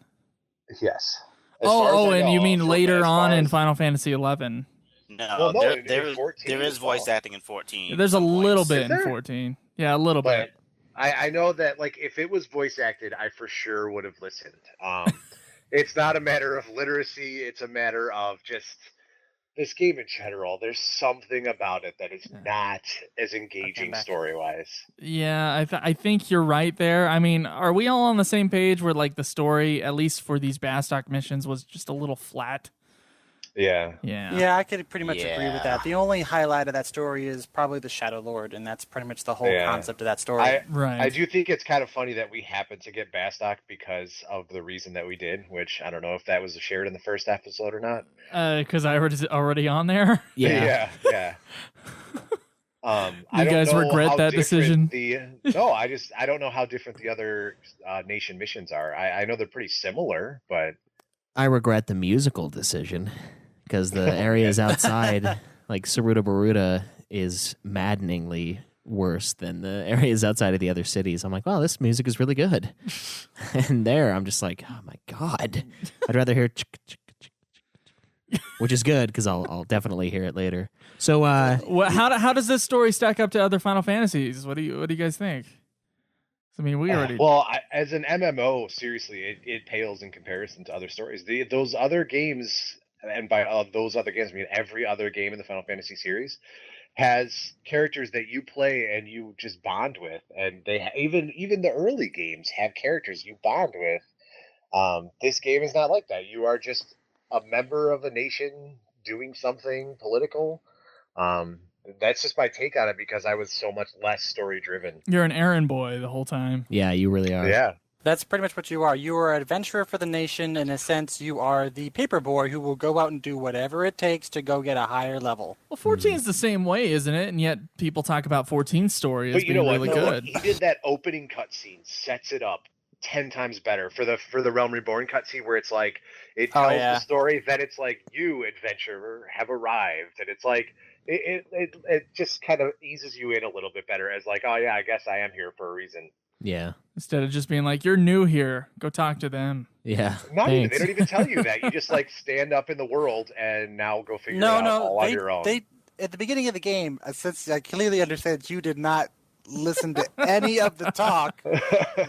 Yes. And you mean later on in Final Fantasy 11? No, there is voice acting in 14. There's a little bit in 14. Yeah, a little bit. I know that, like, if it was voice acted, I for sure would have listened. It's not a matter of literacy. It's a matter of just this game in general. There's something about it that is not as engaging story-wise. Yeah, I think you're right there. I mean, are we all on the same page where, like, the story, at least for these Bastok missions, was just a little flat? Yeah, I could pretty much agree with that. The only highlight of that story is probably the Shadow Lord, and that's pretty much the whole concept of that story. I do think it's kind of funny that we happened to get Bastok because of the reason that we did, which I don't know if that was shared in the first episode or not. Because I was already on there. Yeah. You guys regret that decision? I don't know how different the other nation missions are. I know they're pretty similar, but I regret the musical decision because the areas outside, like Saruta Baruta, is maddeningly worse than the areas outside of the other cities. I'm like, wow, this music is really good. And there, I'm just like, oh my God. I'd rather hear which is good because I'll definitely hear it later. So, how does this story stack up to other Final Fantasies? What do you guys think? I mean, we already. As an MMO, seriously, it pales in comparison to other stories. Those other games, and by those other games, I mean every other game in the Final Fantasy series, has characters that you play and you just bond with, and they even the early games have characters you bond with. This game is not like that. You are just a member of a nation doing something political. That's just my take on it because I was so much less story driven. You're an errand boy the whole time. Yeah, you really are. Yeah. That's pretty much what you are. You are an adventurer for the nation. In a sense, you are the paper boy who will go out and do whatever it takes to go get a higher level. Well, 14 is the same way, isn't it? And yet people talk about 14's story as being really good. He did that opening cutscene, sets it up 10 times better for the Realm Reborn cutscene where it's like it tells the story, then it's like you, adventurer, have arrived, and it's like it just kind of eases you in a little bit better as like, oh yeah, I guess I am here for a reason. Yeah. Instead of just being like, you're new here, go talk to them. Yeah. They don't even tell you that. You just like stand up in the world and now go figure it out all on your own. At the beginning of the game, since I clearly understand you did not listen to any of the talk,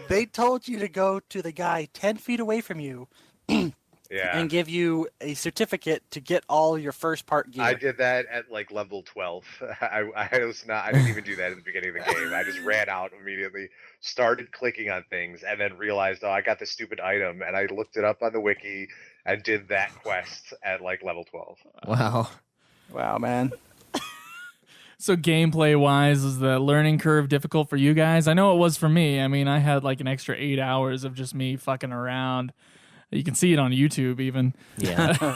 they told you to go to the guy 10 feet away from you and give you a certificate to get all your first part gear. I did that at like level 12. I didn't even do that at the beginning of the game. I just ran out immediately, started clicking on things, and then realized, I got this stupid item, and I looked it up on the wiki and did that quest at like level 12. Wow, man. So gameplay-wise, is the learning curve difficult for you guys? I know it was for me. I mean, I had like an extra 8 hours of just me fucking around. You can see it on YouTube even. Yeah.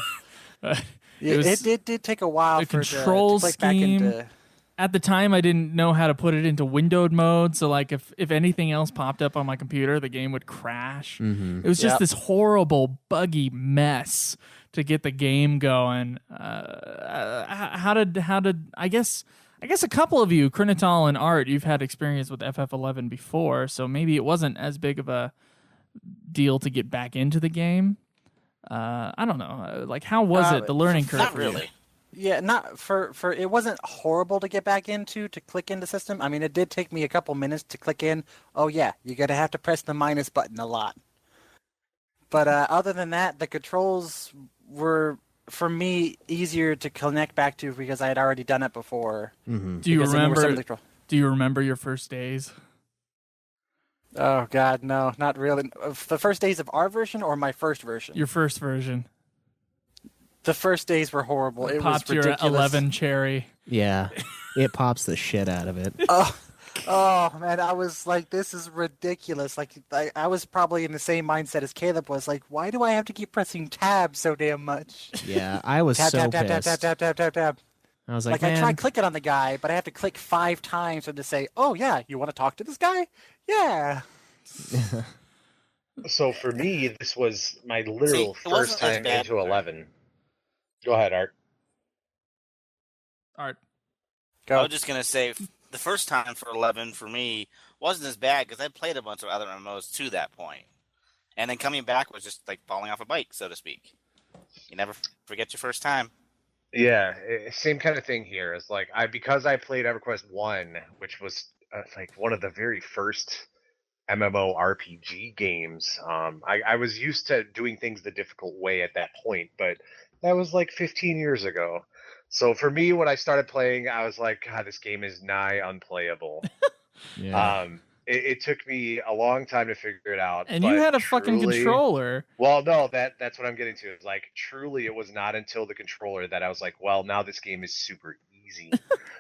It did take a while the for control to click scheme. back into. At the time, I didn't know how to put it into windowed mode, so like if anything else popped up on my computer, the game would crash. It was just this horrible, buggy mess to get the game going. How did I guess a couple of you, Krinital and Art, you've had experience with FF11 before, so maybe it wasn't as big of a deal to get back into the game. I don't know. Like, how was it? The learning curve? Not really. Yeah, not for it wasn't horrible to get back into to click into system. I mean, it did take me a couple minutes to click in. Oh yeah, you're gonna have to press the minus button a lot. But other than that, the controls were for me easier to connect back to because I had already done it before. Do you remember your first days? Oh God, no, not really. The first days of our version or my first version? Your first version. The first days were horrible. It popped was ridiculous. Your 11 cherry. Yeah, it pops the shit out of it. Oh man, I was like, this is ridiculous. Like, I was probably in the same mindset as Caleb was. Like, why do I have to keep pressing tab so damn much? Yeah, I was tab, so tab, tab, pissed. tab, tab, tab, tab, tab. I was like, I tried clicking on the guy, but I have to click 5 times to say, "Oh yeah, you want to talk to this guy?" Yeah. So for me, this was my literal first time into 11. Go ahead, Art. Go. I was just gonna say the first time for 11 for me wasn't as bad because I played a bunch of other MMOs to that point, and then coming back was just like falling off a bike, so to speak. You never forget your first time. Yeah, same kind of thing here. It's like because I played EverQuest 1, which was like one of the very first MMORPG games. I was used to doing things the difficult way at that point, but that was like 15 years ago. So for me, when I started playing, I was like, God, this game is nigh unplayable. Yeah. It took me a long time to figure it out. And you had a fucking controller. Well, no, that's what I'm getting to. It's like, truly, it was not until the controller that I was like, well, now this game is super easy.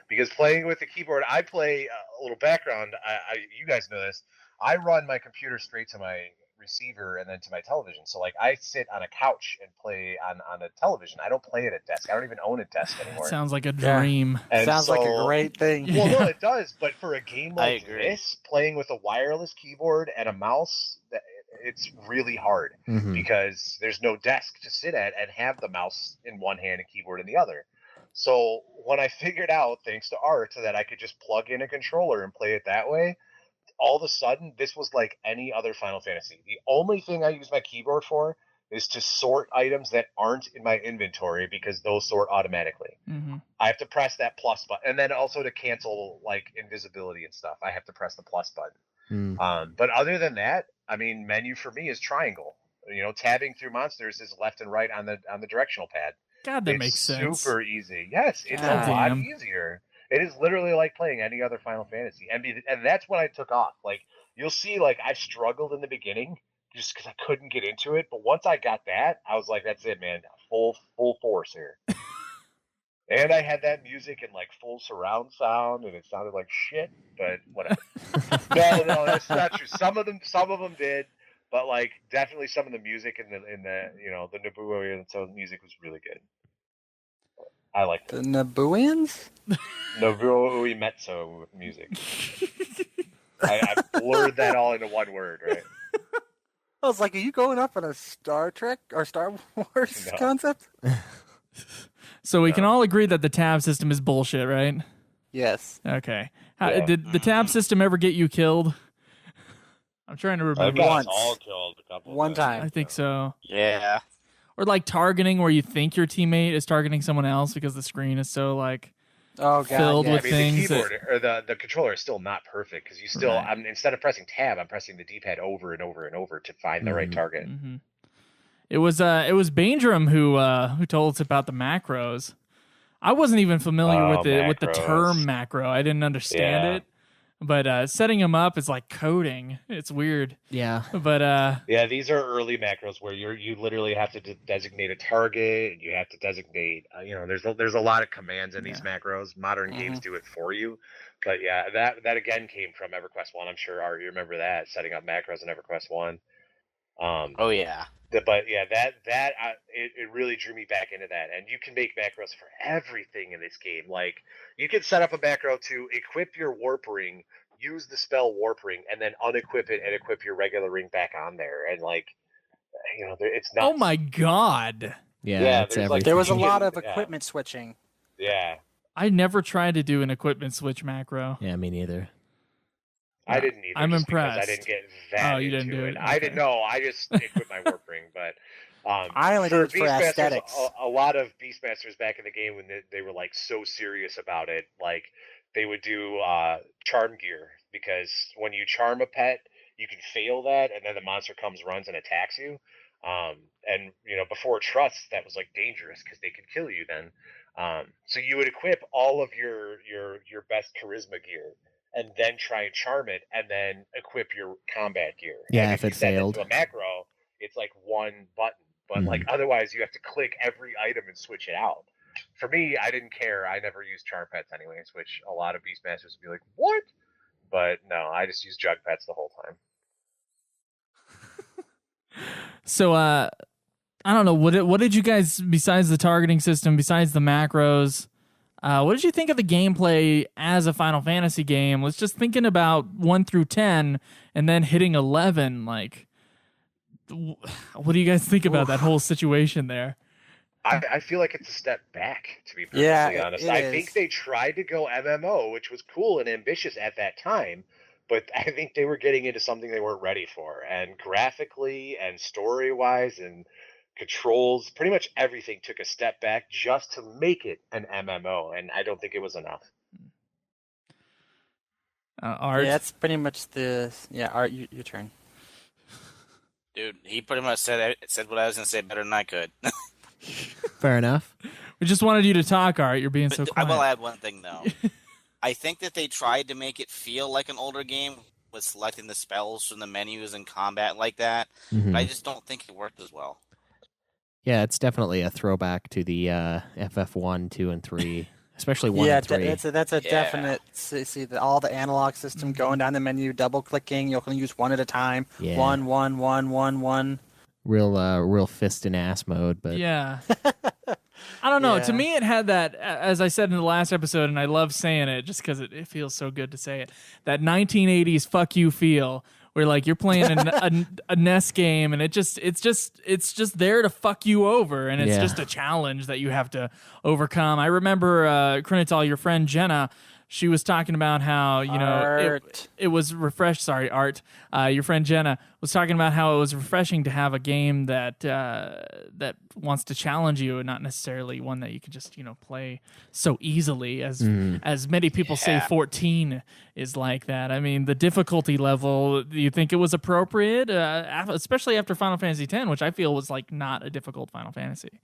Because playing with the keyboard, I play a little background. You guys know this. I run my computer straight to my receiver and then to my television. So like I sit on a couch and play on a television. I don't play at a desk. I don't even own a desk anymore. Sounds like a dream. And sounds like a great thing. Well, no, it does. But for a game like this, playing with a wireless keyboard and a mouse, it's really hard because there's no desk to sit at and have the mouse in one hand and keyboard in the other. So when I figured out, thanks to Art, that I could just plug in a controller and play it that way, all of a sudden, this was like any other Final Fantasy. The only thing I use my keyboard for is to sort items that aren't in my inventory because those sort automatically. I have to press that plus button. And then also to cancel like invisibility and stuff, I have to press the plus button. But other than that, I mean, menu for me is triangle. You know, tabbing through monsters is left and right on the directional pad. God, that makes sense. Super easy. Yes, it's a lot easier. It is literally like playing any other Final Fantasy. And that's when I took off. Like, you'll see, like, I struggled in the beginning just because I couldn't get into it. But once I got that, I was like, that's it, man. Full force here. And I had that music in, like, full surround sound, and it sounded like shit, but whatever. No, that's not true. Some of them did. But, like, definitely some of the music in the you know, the Naboo and so music was really good. I like the Nabooians? Nobuo Uematsu music. I blurred that all into one word, right? I was like, are you going up on a Star Trek or Star Wars concept? So we can all agree that the tab system is bullshit, right? Yes. Okay. Did the tab system ever get you killed? I'm trying to remember. I got us all killed a couple One time. I think so. Yeah. Or like targeting where you think your teammate is targeting someone else because the screen is so like filled with things. The keyboard or the controller is still not perfect because you still instead of pressing tab, I'm pressing the D-pad over and over and over to find the right target. It was Banedrom who told us about the macros. I wasn't even familiar with the term macro. I didn't understand it. But setting them up is like coding. It's weird. Yeah. But yeah, these are early macros where you literally have to designate a target. And you have to designate. There's a lot of commands in these macros. Modern games do it for you. But yeah, that again came from EverQuest 1. I'm sure Art, you remember that, setting up macros in EverQuest 1. Oh yeah. But yeah, it really drew me back into that. And you can make macros for everything in this game. Like you can set up a macro to equip your warp ring, use the spell warp ring, and then unequip it and equip your regular ring back on there. And like, it's nuts. Oh my god. Yeah, it's everything. There was a lot of equipment switching. Yeah. I never tried to do an equipment switch macro. Yeah, me neither. I didn't either. I'm impressed. I didn't get that. Oh, you didn't do it. Okay. I didn't know. I just equipped my warp ring, but I only did it for aesthetics. A lot of Beastmasters back in the game when they were like so serious about it, like they would do charm gear, because when you charm a pet, you can fail that, and then the monster comes, runs, and attacks you. And before trust, that was like dangerous because they could kill you then. So you would equip all of your best charisma gear, and then try and charm it, and then equip your combat gear. Yeah, and if it you set failed. into a macro, it's like one button. But like otherwise, you have to click every item and switch it out. For me, I didn't care. I never used charm pets anyways, which a lot of Beastmasters would be like, what? But no, I just used jug pets the whole time. So, I don't know. What did you guys, besides the targeting system, besides the macros, what did you think of the gameplay as a Final Fantasy game? Let's just thinking about 1 through 10 and then hitting 11. Like, what do you guys think about that whole situation there? I feel like it's a step back, to be perfectly honest. I think they tried to go MMO, which was cool and ambitious at that time, but I think they were getting into something they weren't ready for. And graphically and story-wise and controls, pretty much everything took a step back just to make it an MMO, and I don't think it was enough. Art? Yeah, that's pretty much Art, your turn. Dude, he pretty much said what I was going to say better than I could. Fair enough. We just wanted you to talk, Art. You're being so quiet. I will add one thing, though. I think that they tried to make it feel like an older game with selecting the spells from the menus and combat like that, but I just don't think it worked as well. Yeah, it's definitely a throwback to the FF1, 2, and 3, especially 1 and 3. That's a definite. See all the analog system going down the menu, double clicking. You'll use one at a time. Yeah. One. Real fist and ass mode, but yeah. I don't know. To me, it had that, as I said in the last episode, and I love saying it just because it feels so good to say it, that 1980s fuck you feel, where like you're playing a NES game and it's just there to fuck you over, and it's just a challenge that you have to overcome. I remember Krinital, your friend Jenna, she was talking about how it was refreshed. Sorry, Art. Your friend Jenna was talking about how it was refreshing to have a game that that wants to challenge you, and not necessarily one that you can just play so easily as many people say 14 is like that. I mean, the difficulty level. Do you think it was appropriate, especially after Final Fantasy X, which I feel was like not a difficult Final Fantasy?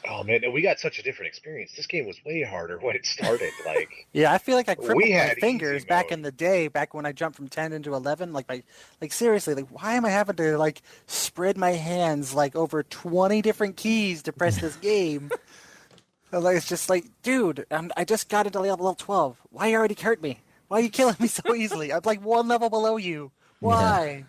Oh man, we got such a different experience. This game was way harder when it started. Like, yeah, I feel like I crippled my had fingers back in the day, back when I jumped from 10 into 11. Like seriously, like why am I having to like spread my hands like over 20 different keys to press this game? Like, it's just like, dude, I just got into level 12. Why you already hurt me? Why are you killing me so easily? I'm like one level below you. Why? Yeah.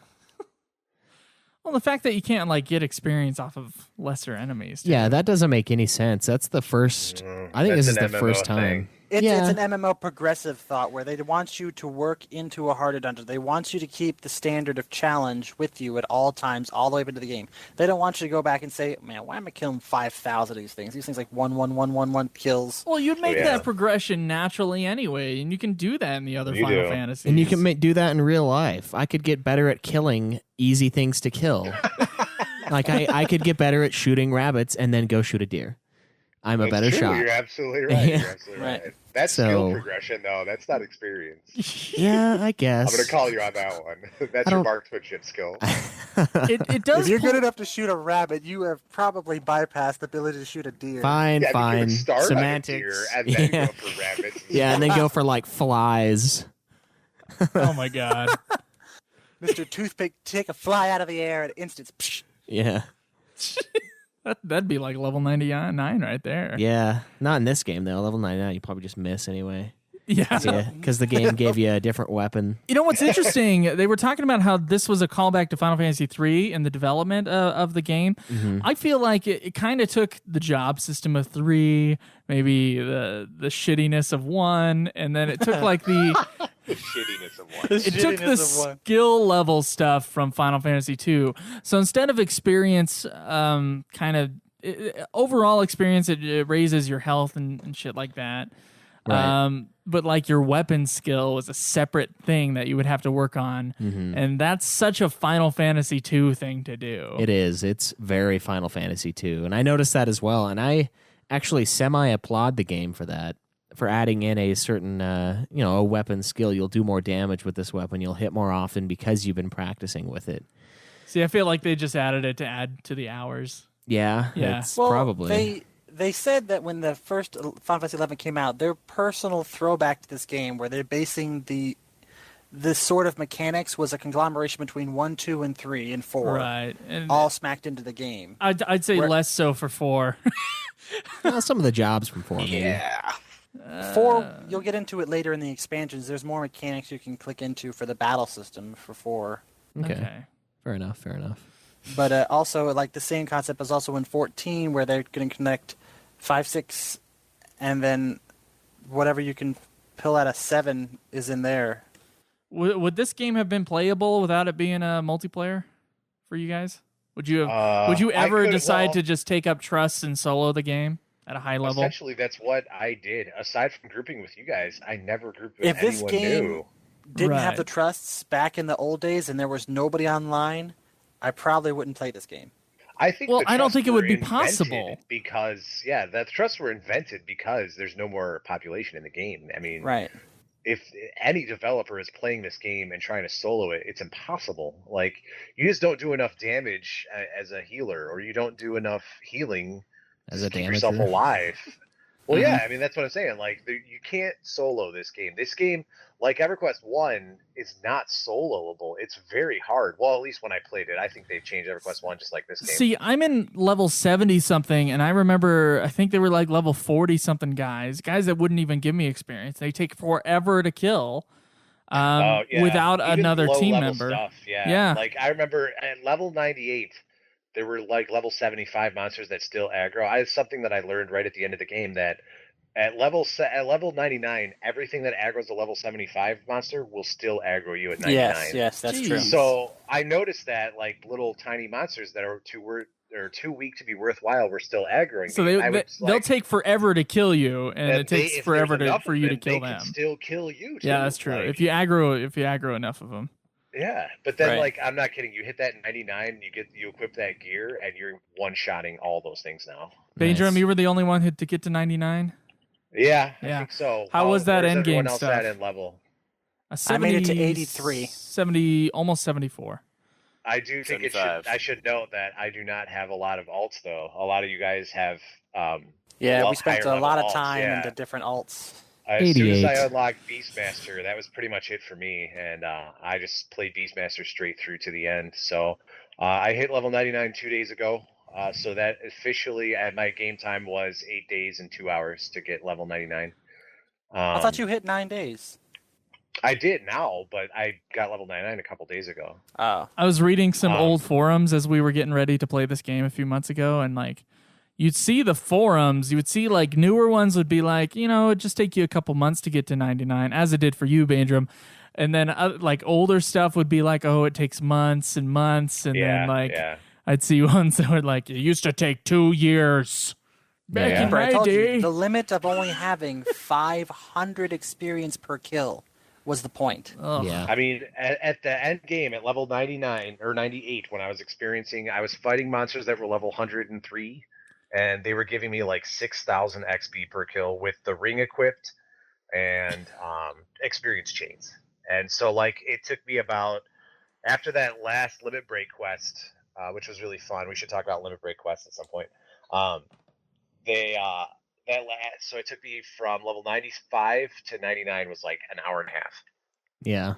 Well, the fact that you can't like get experience off of lesser enemies. Too. Yeah, that doesn't make any sense. That's the first. I think this is the MMO first time. It's an MMO progressive thought where they want you to work into a harder dungeon. They want you to keep the standard of challenge with you at all times, all the way up into the game. They don't want you to go back and say, man, why am I killing 5,000 of these things? These things like 1 kills. Well, you'd make that progression naturally anyway, and you can do that in the other Final Fantasies. And you can do that in real life. I could get better at killing easy things to kill. Like I could get better at shooting rabbits and then go shoot a deer. I'm a better shot. You're absolutely right. You're absolutely right. That's skill progression, though. That's not experience. Yeah, I guess. I'm going to call you on that one. That's your marksmanship skill. It does. If you're good enough to shoot a rabbit, you have probably bypassed the ability to shoot a deer. Fine. You start Semantics. On a deer and then go for rabbits. And then go for like flies. Oh my god. Mr. Toothpick, take a fly out of the air at instance. Psh. Yeah. That'd be like level 99 right there. Yeah. Not in this game, though. Level 99, you probably just miss anyway. Yeah. Because the game gave you a different weapon. You know what's interesting? They were talking about how this was a callback to Final Fantasy III in the development of the game. Mm-hmm. I feel like it kind of took the job system of 3, maybe the shittiness of 1, and then it took like the shittiness of 1. it took the skill level stuff from Final Fantasy II. So instead of experience, overall experience, it raises your health and shit like that. Right. But like your weapon skill was a separate thing that you would have to work on, and that's such a Final Fantasy II thing to do. It is. It's very Final Fantasy II, and I noticed that as well. And I actually semi-applaud the game for that, for adding in a certain, a weapon skill. You'll do more damage with this weapon. You'll hit more often because you've been practicing with it. See, I feel like they just added it to add to the hours. Yeah. It's probably. They said that when the first Final Fantasy 11 came out, their personal throwback to this game, where they're basing this sort of mechanics, was a conglomeration between 1, 2, and 3, and 4. Right. And all smacked into the game. I'd say less so for 4. Well, some of the jobs from 4, maybe. Yeah. 4, you'll get into it later in the expansions. There's more mechanics you can click into for the battle system for 4. Okay. Fair enough. But also, like, the same concept is also in 14, where they're going to connect 5, 6, and then whatever you can pull out of 7 is in there. Would this game have been playable without it being a multiplayer for you guys? Would you ever decide to just take up trust and solo the game at a high level? Essentially, that's what I did. Aside from grouping with you guys, I never grouped with anyone new. If this game didn't have Right. the trusts back in the old days and there was nobody online, I probably wouldn't play this game. I think. Well, the I don't trusts think it would were be invented possible. because the trusts were invented because there's no more population in the game. I mean, Right. if any developer is playing this game and trying to solo it, it's impossible. Like, you just don't do enough damage as a healer, or you don't do enough healing As to a keep yourself damager. alive. Well, yeah, I mean, that's what I'm saying. Like, you can't solo this game. This game, like EverQuest 1, is not soloable. It's very hard. Well, at least when I played it. I think they've changed EverQuest 1 just like this game. See, I'm in level 70-something, and I remember, I think they were like level 40-something guys that wouldn't even give me experience. They take forever to kill without Even another team low-level member. Stuff, Yeah. Like, I remember at level 98, there were like level 75 monsters that still aggro. It's something that I learned right at the end of the game, that at level 99, everything that aggroes a level 75 monster will still aggro you at 99. Yes, that's true. So I noticed that like little tiny monsters that are too weak to be worthwhile were still aggroing. So me. they'll take forever to kill you, and it takes forever for you to kill they them. can still kill you too. Yeah, that's true. Like, If you aggro enough of them. yeah, but then Right. like, I'm not kidding. You hit that 99, you equip that gear, and you're one-shotting all those things now. Banedrom, Nice. you were the only one to get to 99. Yeah, Yeah. I think so. How was that where's end everyone game else stuff? at in level? I made it to 83. 70, almost 74. I do think 75. I should note that I do not have a lot of alts though. A lot of you guys have. Yeah, we spent higher a lot level of alts, time yeah. into different alts. As soon as I 88. unlocked Beastmaster, that was pretty much it for me, and I just played Beastmaster straight through to the end. So I hit level 99 2 days ago. So that officially at my game time was 8 days and 2 hours to get level 99. I thought you hit 9 days. I did now, but I got level 99 a couple days ago. Oh. I was reading some old forums as we were getting ready to play this game a few months ago, and like, you'd see the forums, you would see like newer ones would be like, it'd just take you a couple months to get to 99, as it did for you, Banedrom. And then like older stuff would be like, oh, it takes months and months, and then like I'd see ones that were like, it used to take 2 years. Back in Remember, I my told day. you, the limit of only having 500 experience per kill was the point. Ugh. Yeah. I mean, at the end game, at level 99 or 98, when I was fighting monsters that were level 103, and they were giving me like 6,000 XP per kill with the ring equipped and experience chains. And so, like, it took me about, after that last limit break quest, which was really fun. We should talk about limit break quests at some point. So it took me from level 95 to 99 was like an hour and a half. Yeah.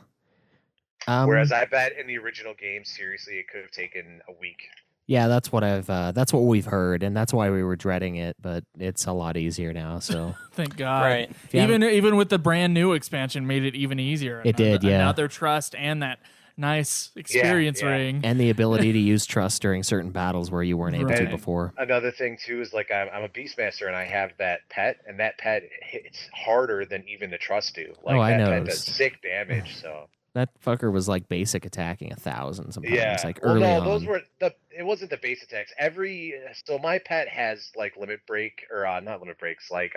Whereas I bet in the original game, seriously, it could have taken a week. Yeah, that's what we've heard, and that's why we were dreading it. But it's a lot easier now. So thank God. Right. Even with the brand new expansion, made it even easier. It did, yeah. Another trust and that nice experience ring, and the ability to use trust during certain battles where you weren't able to before. Another thing too is like I'm a Beastmaster and I have that pet, and that pet hits harder than even the trust do. Like I that know. pet does sick damage. So that fucker was like basic attacking 1,000 sometimes. Yeah, like early on. those were it wasn't the base attacks. So my pet has like limit break or not limit breaks, like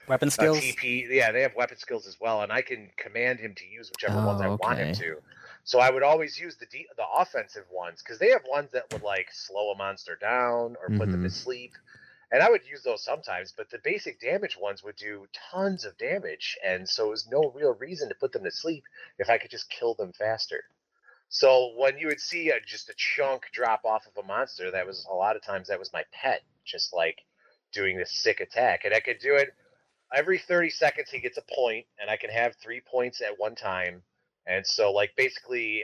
weapon skills. TP. Yeah, they have weapon skills as well, and I can command him to use whichever ones I want him okay. to. So I would always use the offensive ones because they have ones that would like slow a monster down or put them to sleep, and I would use those sometimes. But the basic damage ones would do tons of damage, and so it was no real reason to put them to sleep if I could just kill them faster. So when you would see just a chunk drop off of a monster, that was a lot of times that was my pet, just like doing this sick attack, and I could do it every 30 seconds. He gets a point, and I can have 3 points at one time. And so, like, basically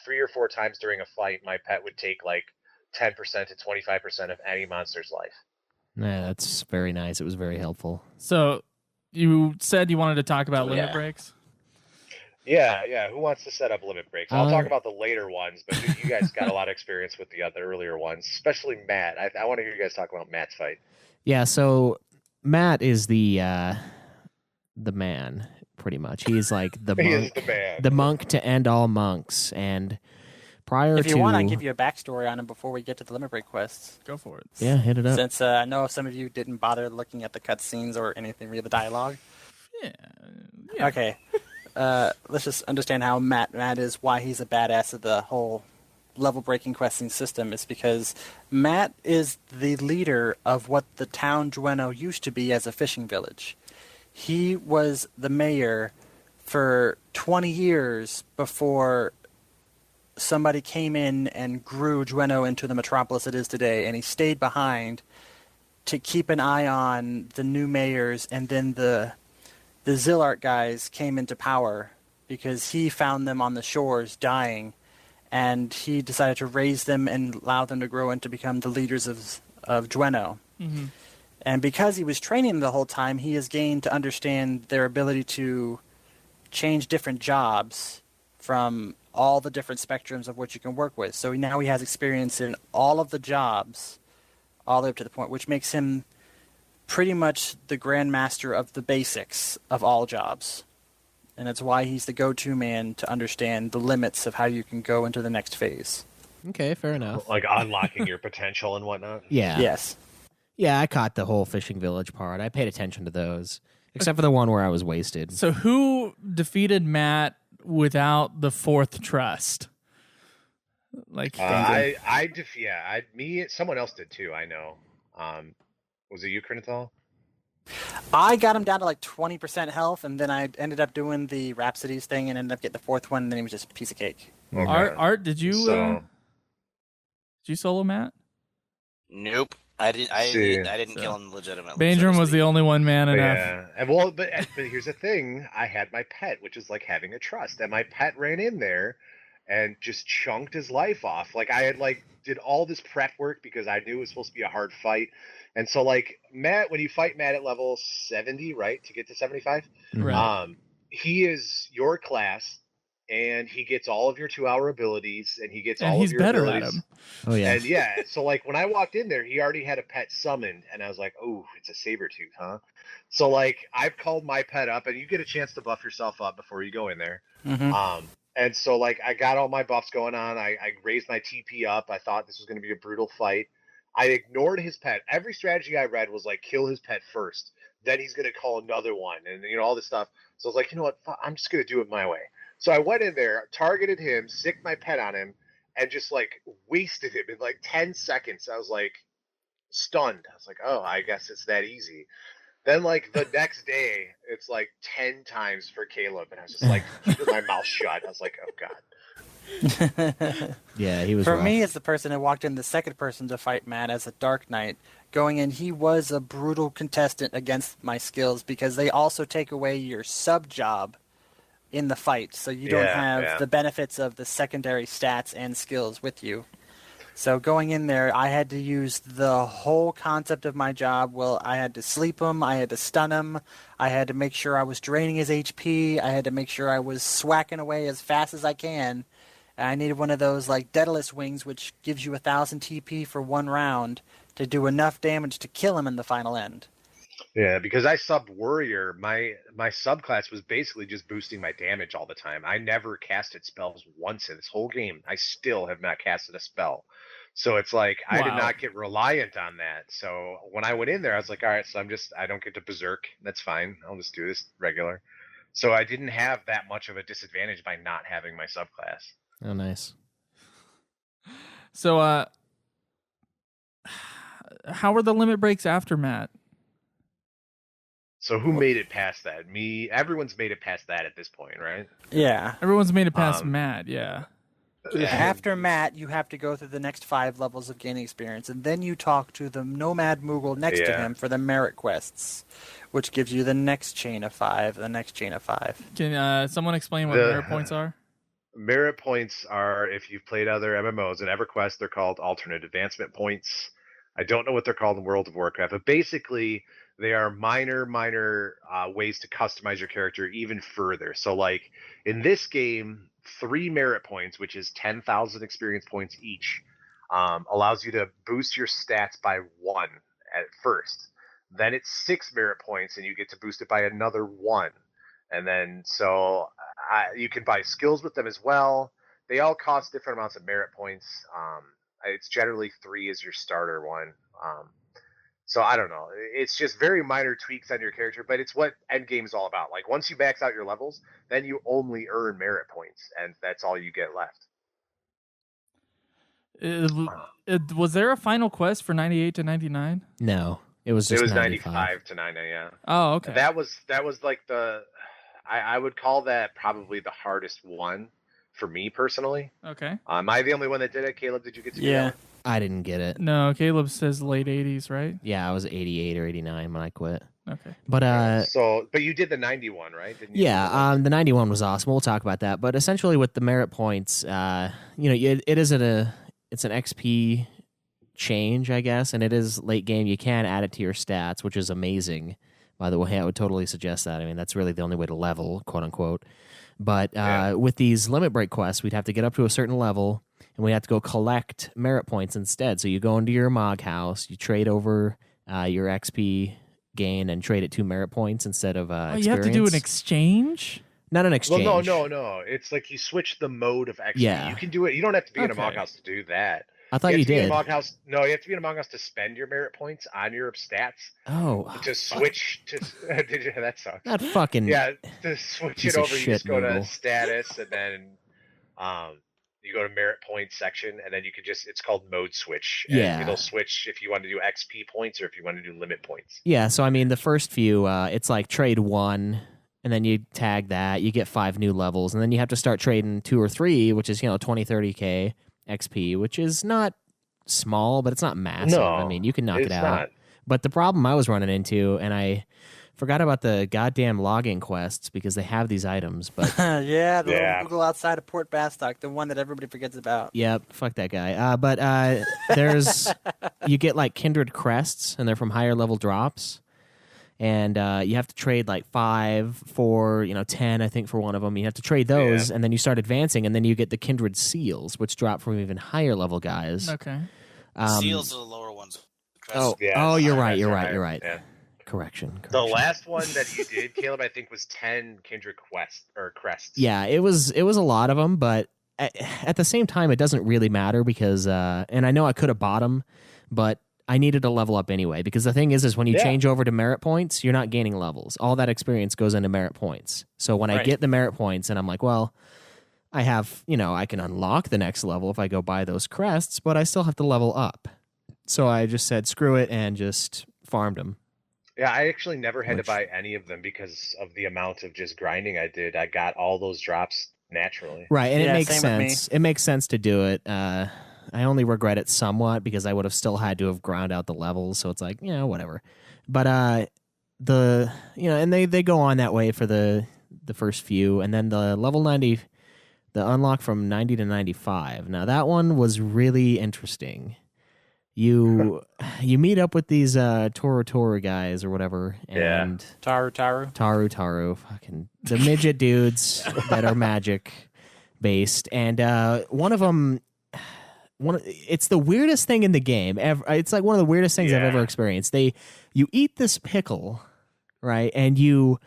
3 or 4 times during a fight, my pet would take, like, 10% to 25% of any monster's life. Yeah, that's very nice. It was very helpful. So, you said you wanted to talk about limit breaks? Yeah. Who wants to set up limit breaks? I'll talk about the later ones, but you guys got a lot of experience with the earlier ones, especially Matt. I want to hear you guys talk about Matt's fight. Yeah, so Matt is the man. Pretty much, he's like the monk, the monk to end all monks. And if you want, I can give you a backstory on him before we get to the limit break quests. Go for it. Yeah, hit it up. Since I know some of you didn't bother looking at the cutscenes or anything, read the dialogue. Yeah. Okay. Let's just understand how Matt is, why he's a badass of the whole level breaking questing system. Is because Matt is the leader of what the town Dweno used to be as a fishing village. He was the mayor for 20 years before somebody came in and grew Dweno into the metropolis it is today, and he stayed behind to keep an eye on the new mayors, and then the Zillart guys came into power because he found them on the shores dying, and he decided to raise them and allow them to grow and to become the leaders of Dweno. Mm-hmm. And because he was training them the whole time, he has gained to understand their ability to change different jobs from all the different spectrums of what you can work with. So now he has experience in all of the jobs, all the way up to the point, which makes him pretty much the grandmaster of the basics of all jobs. And that's why he's the go-to man to understand the limits of how you can go into the next phase. Okay, fair enough. Like unlocking your potential and whatnot? Yeah. Yes. Yeah, I caught the whole fishing village part. I paid attention to those, except for the one where I was wasted. So who defeated Matt without the 4th trust? Like someone else did too. I know. Was it you, Krinital? I got him down to like 20% health, and then I ended up doing the Rhapsodies thing and ended up getting the 4th one, and then he was just a piece of cake. Okay. Art, did you solo Matt? Nope. I didn't kill him legitimately. Banedrom was the only one man enough. Yeah, and but here's the thing: I had my pet, which is like having a trust, and my pet ran in there and just chunked his life off. Like I had did all this prep work because I knew it was supposed to be a hard fight, and so like Matt, when you fight Matt at level 70, right, to get to 75, right. He is your class. And he gets all of your 2-hour abilities, and he gets all of your better abilities. At him. Oh yeah, and yeah. So like when I walked in there, he already had a pet summoned, and I was like, "Oh, it's a Sabertooth, huh?" So like I've called my pet up, and you get a chance to buff yourself up before you go in there. Mm-hmm. And so like I got all my buffs going on. I raised my TP up. I thought this was going to be a brutal fight. I ignored his pet. Every strategy I read was like kill his pet first, then he's going to call another one, and all this stuff. So I was like, you know what? I'm just going to do it my way. So I went in there, targeted him, sicked my pet on him, and just like wasted him in like 10 seconds. I was like stunned. I was like, oh, I guess it's that easy. Then like the next day, it's like 10 times for Caleb, and I was just like keeping my mouth shut. I was like, oh god. Yeah, he was. For rough. me, as the person who walked in, the second person to fight Matt as a Dark Knight, going in, he was a brutal contestant against my skills because they also take away your sub job in the fight, so you don't have the benefits of the secondary stats and skills with you. So going in there, I had to use the whole concept of my job. Well, I had to sleep him, I had to stun him, I had to make sure I was draining his HP, I had to make sure I was swacking away as fast as I can. And I needed one of those like Daedalus wings, which gives you 1,000 TP for 1 round to do enough damage to kill him in the final end. Yeah, because I subbed Warrior, my subclass was basically just boosting my damage all the time. I never casted spells once in this whole game. I still have not casted a spell. So it's like I did not get reliant on that. So when I went in there, I was like, all right, so I don't get to berserk. That's fine. I'll just do this regular. So I didn't have that much of a disadvantage by not having my subclass. Oh, nice. So, how were the limit breaks after Matt? So who made it past that? Me. Everyone's made it past that at this point, right? Yeah. Everyone's made it past Matt, yeah. After Matt, you have to go through the next 5 levels of gaining experience, and then you talk to the Nomad Moogle next to him for the merit quests, which gives you the next chain of 5, the next chain of 5. Can someone explain what merit points are? Merit points are, if you've played other MMOs and EverQuest, they're called alternate advancement points. I don't know what they're called in World of Warcraft, but basically they are minor ways to customize your character even further. So like in this game, 3 merit points, which is 10,000 experience points each, allows you to boost your stats by 1 at first. Then it's 6 merit points, and you get to boost it by another 1. And then so you can buy skills with them as well. They all cost different amounts of merit points. It's generally 3 as your starter one. So I don't know. It's just very minor tweaks on your character, but it's what endgame is all about. Like once you max out your levels, then you only earn merit points, and that's all you get left. Was there a final quest for 98 to 99? No, it was just 95 to 99. Yeah. Oh, okay. That was like I would call that probably the hardest one for me personally. Okay. Am I the only one that did it? Caleb, did you get to do that? I didn't get it. No, Caleb says late 80s, right? Yeah, I was 88 or 89 when I quit. Okay. But but you did the 91, right? Didn't you? Yeah, the 91 was awesome. We'll talk about that. But essentially with the merit points, it's an XP change, I guess, and it is late game. You can add it to your stats, which is amazing. By the way, I would totally suggest that. I mean, that's really the only way to level, quote unquote. But with these limit break quests, we'd have to get up to a certain level, and we have to go collect merit points instead. So you go into your Mog house, you trade over your XP gain and trade it to merit points instead of experience. You have to do an exchange? Not an exchange. Well, no. It's like you switch the mode of XP. Yeah. You can do it. You don't have to be in a Mog house to do that. I thought you did. No, you have to be in a Mog house to spend your merit points on your stats. Oh. To switch to... that sucks. Not fucking... Yeah, to switch it over, you just go to status, and then you go to merit points section, and then you can just... It's called mode switch. And it'll switch if you want to do XP points or if you want to do limit points. Yeah, so I mean, the first few, it's like trade 1... And then you tag that, you get 5 new levels, and then you have to start trading 2 or 3, which is, 20, 30K XP, which is not small, but it's not massive. No, I mean, you can knock it out. Not. But the problem I was running into, and I forgot about the goddamn logging quests because they have these items, but... yeah, the little Google outside of Port Bastok, the one that everybody forgets about. Yep, fuck that guy. But there's... you get, like, kindred crests, and they're from higher level drops. And you have to trade like 5 for 10, I think, for one of them. You have to trade those, and then you start advancing, and then you get the kindred seals, which drop from even higher level guys. Okay. Seals are the lower ones. You're right. Yeah. Correction. The last one that you did, Caleb, I think was 10 kindred crests. Yeah, it was a lot of them, but at the same time, it doesn't really matter because, and I know I could have bought them, but I needed to level up anyway, because the thing is when you change over to merit points, you're not gaining levels. All that experience goes into merit points. So when I get the merit points and I'm like, well, I have, I can unlock the next level if I go buy those crests, but I still have to level up. So I just said, screw it, and just farmed them. Yeah, I actually never had to buy any of them because of the amount of just grinding I did. I got all those drops naturally. Right, and it makes sense. It makes sense to do it. I only regret it somewhat because I would have still had to have ground out the levels, so it's like, whatever. But and they go on that way for the first few, and then the level 90 the unlock from 90 to 95. Now that one was really interesting. You meet up with these Toru guys or whatever, and Taru, fucking the midget dudes that are magic based, and one of them. It's the weirdest thing in the game ever. It's like one of the weirdest things I've ever experienced. You eat this pickle, right? And you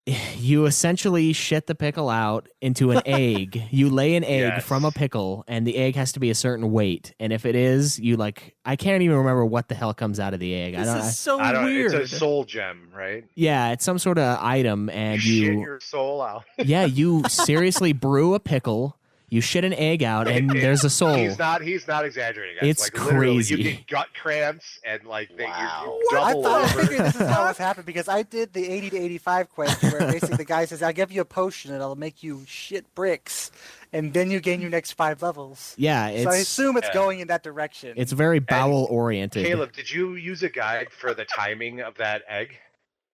essentially shit the pickle out into an egg. You lay an egg from a pickle, and the egg has to be a certain weight. And if it is, I can't even remember what the hell comes out of the egg. This is so weird. It's a soul gem, right? Yeah, it's some sort of item, and you shit your soul out. Yeah, you seriously brew a pickle. You shit an egg out, and there's a soul. He's not exaggerating. Guys. It's crazy. You get gut cramps and you I figured this is how this happened because I did the 80 to 85 quest where basically the guy says, "I'll give you a potion and it'll make you shit bricks, and then you gain your next 5 levels." Yeah, so I assume it's going in that direction. It's very bowel oriented. Caleb, did you use a guide for the timing of that egg?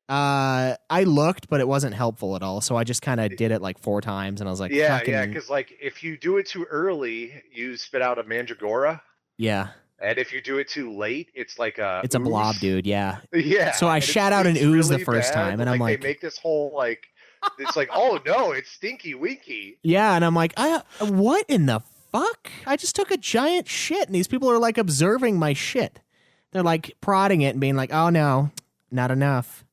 I looked, but it wasn't helpful at all. So I just kind of did it like 4 times, and I was like, because if you do it too early, you spit out a mandragora. Yeah. And if you do it too late, it's like it's a blob, dude. Yeah. Yeah. So I shat out an ooze really the first time, and I'm like, they make this whole it's like, oh no, it's stinky winky. Yeah, and I'm like, what in the fuck? I just took a giant shit, and these people are like observing my shit. They're like prodding it and being like, oh no, not enough.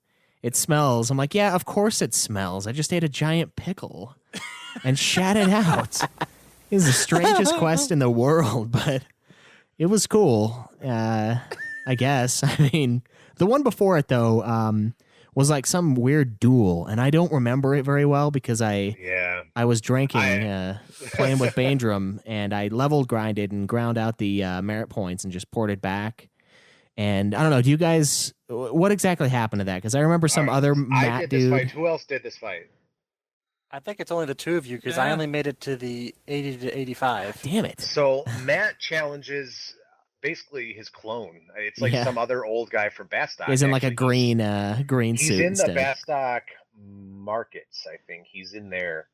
It smells. I'm like, yeah, of course it smells. I just ate a giant pickle and shat it out. It was the strangest quest in the world, but it was cool, I guess. I mean, the one before it, though, was like some weird duel, and I don't remember it very well because I was drinking, playing with Banedrom, and I leveled grinded and ground out the merit points and just ported back. And I don't know, do you guys, what exactly happened to that? Because I remember some other Matt dude. Fight. Who else did this fight? I think it's only the 2 of you because I only made it to the 80 to 85. Damn it. So Matt challenges basically his clone. It's like some other old guy from Bastok. He's in like a green suit. He's in instead. the Bastok markets, I think. He's in there.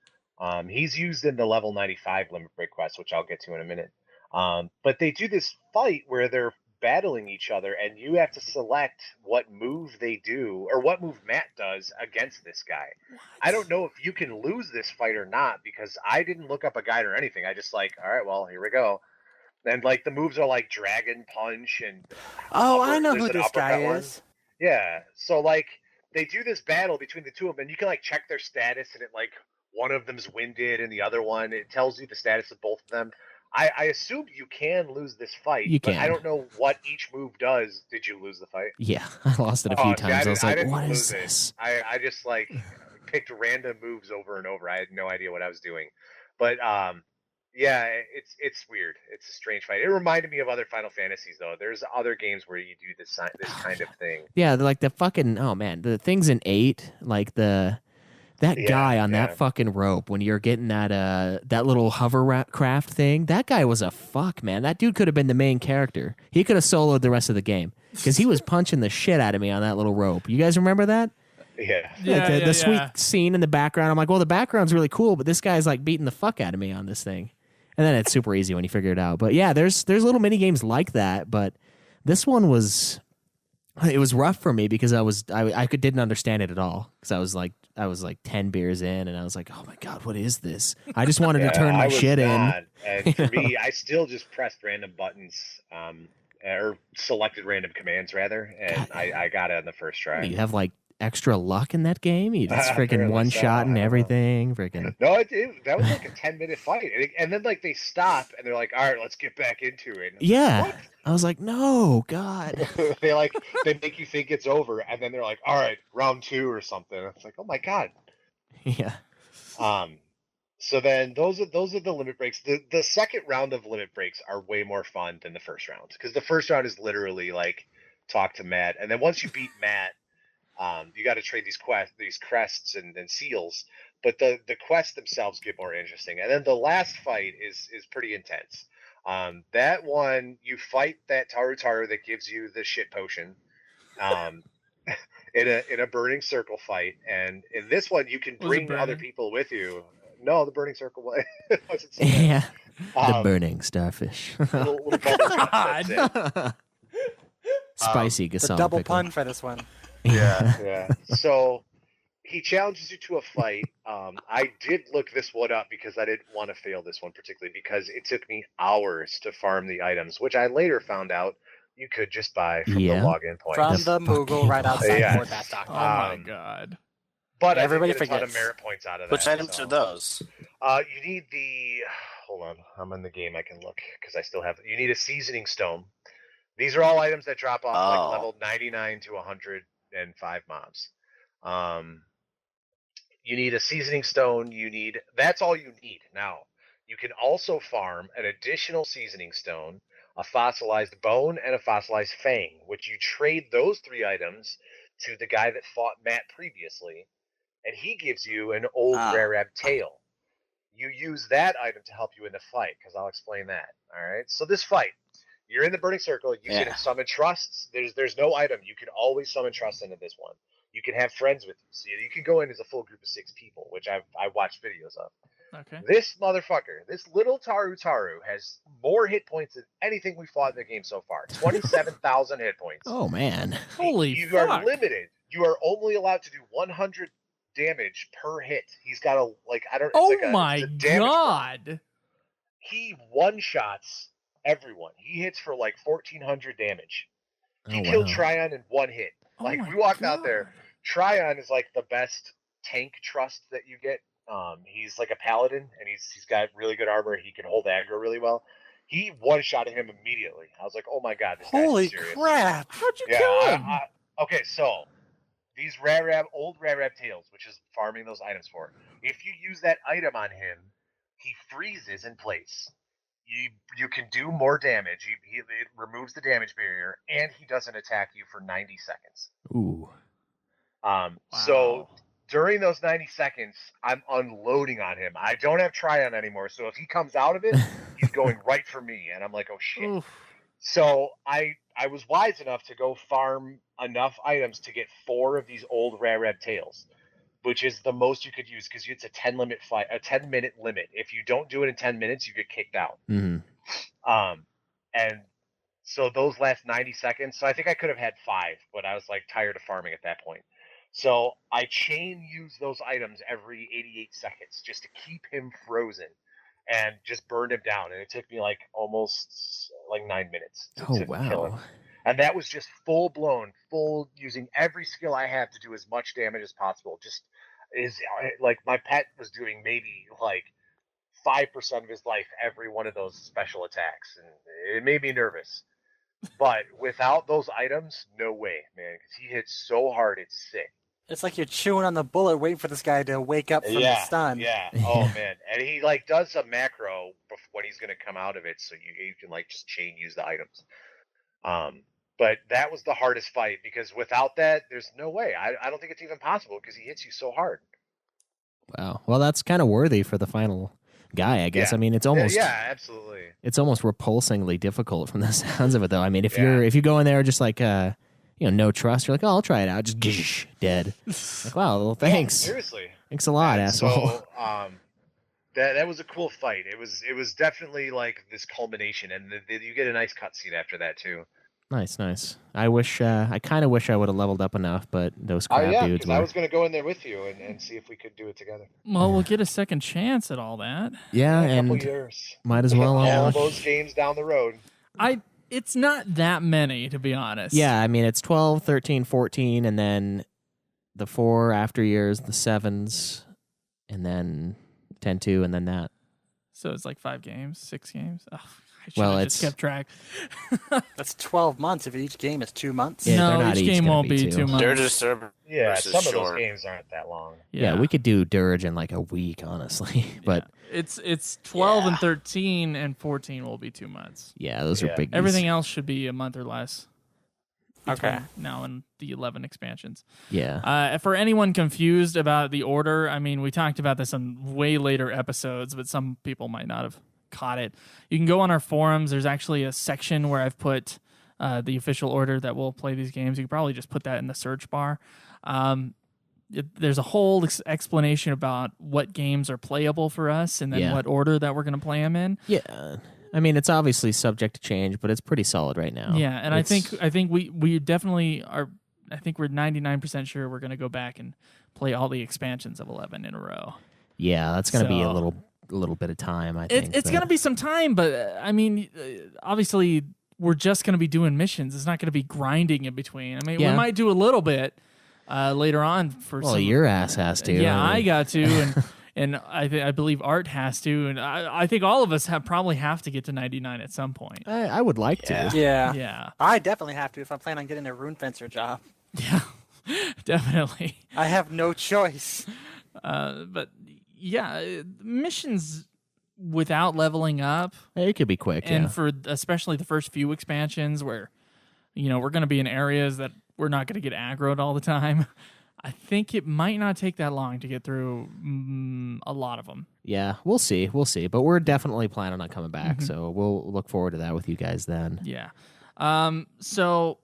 He's used in the level 95 limit break quest, which I'll get to in a minute. But they do this fight where they're battling each other, and you have to select what move they do or what move Matt does against this guy. What? I don't know if you can lose this fight or not because I didn't look up a guide or anything. I just all right, well, here we go. And the moves are like dragon punch and I know who this guy is. Yeah, so they do this battle between the 2 of them, and you can check their status, and it one of them's winded and the other one, it tells you the status of both of them. I assume you can lose this fight, but I don't know what each move does. Did you lose the fight? Yeah, I lost it a few times. I was like, what is this? I just picked random moves over and over. I had no idea what I was doing. But it's weird. It's a strange fight. It reminded me of other Final Fantasies, though. There's other games where you do this kind of thing. Yeah, the fucking, the things in 8, that guy on that fucking rope when you're getting that little hovercraft thing, that guy was a fuck, man. That dude could have been the main character. He could have soloed the rest of the game because he was punching the shit out of me on that little rope. You guys remember that? Yeah. The sweet scene in the background. I'm like, well, the background's really cool, but this guy's beating the fuck out of me on this thing. And then it's super easy when you figure it out. But yeah, there's little mini games like that, but this one was rough for me because I didn't understand it at all because I was 10 beers in and I was like, oh my God, what is this? I just wanted to turn my shit in. And for me, I still just pressed random buttons, or selected random commands rather, and I got it on the first try. You have extra luck in that game? You just freaking one shot and everything. Freaking no, that was a 10-minute fight, and then they stop and they're like, all right, let's get back into it. Yeah, what? I was like, no, God. they make you think it's over, and then they're like, all right, round 2 or something. It's like, oh my God. Yeah. So then those are the limit breaks. The second round of limit breaks are way more fun than the first round because the first round is literally talk to Matt, and then once you beat Matt, you got to trade these crests and seals, but the quests themselves get more interesting. And then the last fight is pretty intense. That one, you fight that Taru that gives you the shit potion, in a burning circle fight. And in this one, you can bring other people with you. No, the burning circle way. Yeah, the burning starfish. little that's it. Spicy The Gasol double pickle. pun for this one. Yeah. So he challenges you to a fight. I did look this one up because I didn't want to fail this one particularly because it took me hours to farm the items, which I later found out you could just buy from the login points. From the Moogle right outside Fort Bastok. Oh my god. But everybody I did get a ton of forgets. merit points out of that. Which items are those? You need the... Hold on. I'm in the game. I can look because I still have... You need a seasoning stone. These are all items that drop off like level 99 to 105 mobs. You need a seasoning stone. That's all you need. Now, you can also farm an additional seasoning stone, a fossilized bone, and a fossilized fang, which you trade those 3 items to the guy that fought Matt previously, and he gives you an old rare tail. You use that item to help you in the fight, because I'll explain that. All right. So this fight, you're in the burning circle. You can summon trusts. There's no item. You can always summon trusts into this one. You can have friends with you. So you can go in as a full group of 6 people, which I watched videos of. Okay. This motherfucker, this little Taru has more hit points than anything we fought in the game so far. 27,000 hit points. Oh man! Holy you fuck! are limited. You are only allowed to do 100 damage per hit. He's got a my god! He one-shots everyone. He hits for like 1,400 damage. He killed Tryon in 1 hit. Like we walked out there. Tryon is like the best tank trust that you get. He's like a paladin, and he's got really good armor. He can hold aggro really well. He one-shotted him immediately. I was like, oh my god, this Holy guy's serious. crap! How'd you kill him? Okay, so these old Rarab tails, which is farming those items for. If you use that item on him, he freezes in place. You can do more damage. It removes the damage barrier, and he doesn't attack you for 90 seconds. Ooh. Wow. So during those 90 seconds, I'm unloading on him. I don't have Tryon anymore, so if he comes out of it, he's going right for me, and I'm like, oh shit. Oof. So I was wise enough to go farm enough items to get 4 of these old Rarab tails, which is the most you could use because it's a 10-minute limit. If you don't do it in 10 minutes, you get kicked out. Mm-hmm. And so those last 90 seconds, so I think I could have had 5, but I was like tired of farming at that point. So I chain use those items every 88 seconds just to keep him frozen and just burned him down. And it took me like almost like 9 minutes to kill him. And that was just full using every skill I have to do as much damage as possible. Just like my pet was doing maybe like 5% of his life every one of those special attacks, and it made me nervous. But without those items, no way, man, because he hits so hard, it's sick. It's like you're chewing on the bullet, waiting for this guy to wake up from the stun. Yeah. Oh man, and he like does a macro when he's gonna come out of it, so you can like just chain use the items. But that was the hardest fight because without that, there's no way. I don't think it's even possible because he hits you so hard. Wow. Well, that's kind of worthy for the final guy, I guess. I mean, it's almost absolutely. It's almost repulsingly difficult from the sounds of it, though. I mean, if you go in there just like no trust, you're like, oh, I'll try it out, just dead. Like, wow, well, thanks. Yeah, seriously, thanks a lot, asshole. So, that was a cool fight. It was definitely like this culmination, and you get a nice cutscene after that too. Nice. I kind of wish I would have leveled up enough, but those crap dudes were... I was going to go in there with you and see if we could do it together. Well, we'll get a second chance at all that. Yeah, in a couple and years. Might as well all those games down the road. It's not that many, to be honest. Yeah, I mean, it's 12, 13, 14, and then the 4 after years, the 7s, and then 10-2, and then that. So it's like 5 games, 6 games? Oh, just kept track. That's 12 months if each game is 2 months. Yeah, no, each game won't be 2 months. They're just some of those games aren't that long. Yeah, we could do Dirge in like a week, honestly. But it's 12 and 13 and 14 will be 2 months. Yeah, those are big. Everything else should be a month or less. Okay. Now in the 11 expansions. Yeah. For anyone confused about the order, I mean, we talked about this on way later episodes, but some people might not have caught it. You can go on our forums. There's actually a section where I've put the official order that we'll play these games. You can probably just put that in the search bar. there's a whole explanation about what games are playable for us, and then what order that we're going to play them in. Yeah. I mean, it's obviously subject to change, but it's pretty solid right now. Yeah, and I think we definitely are. I think we're 99% sure we're going to go back and play all the expansions of 11 in a row. Yeah, that's going to be a little bit of time. I think it's going to be some time, but I mean, obviously, we're just going to be doing missions. It's not going to be grinding in between. I mean, we might do a little bit later on for. Well, your ass has to. Yeah, I got to, and I believe Art has to, and I think all of us probably have to get to 99 at some point. I would like to. Yeah. I definitely have to if I plan on getting a rune fencer job. Yeah, definitely. I have no choice. But yeah, missions without leveling up, it could be quick. And for especially the first few expansions where, we're going to be in areas that we're not going to get aggroed all the time. I think it might not take that long to get through a lot of them. Yeah, we'll see. But we're definitely planning on coming back, so we'll look forward to that with you guys then. Yeah. So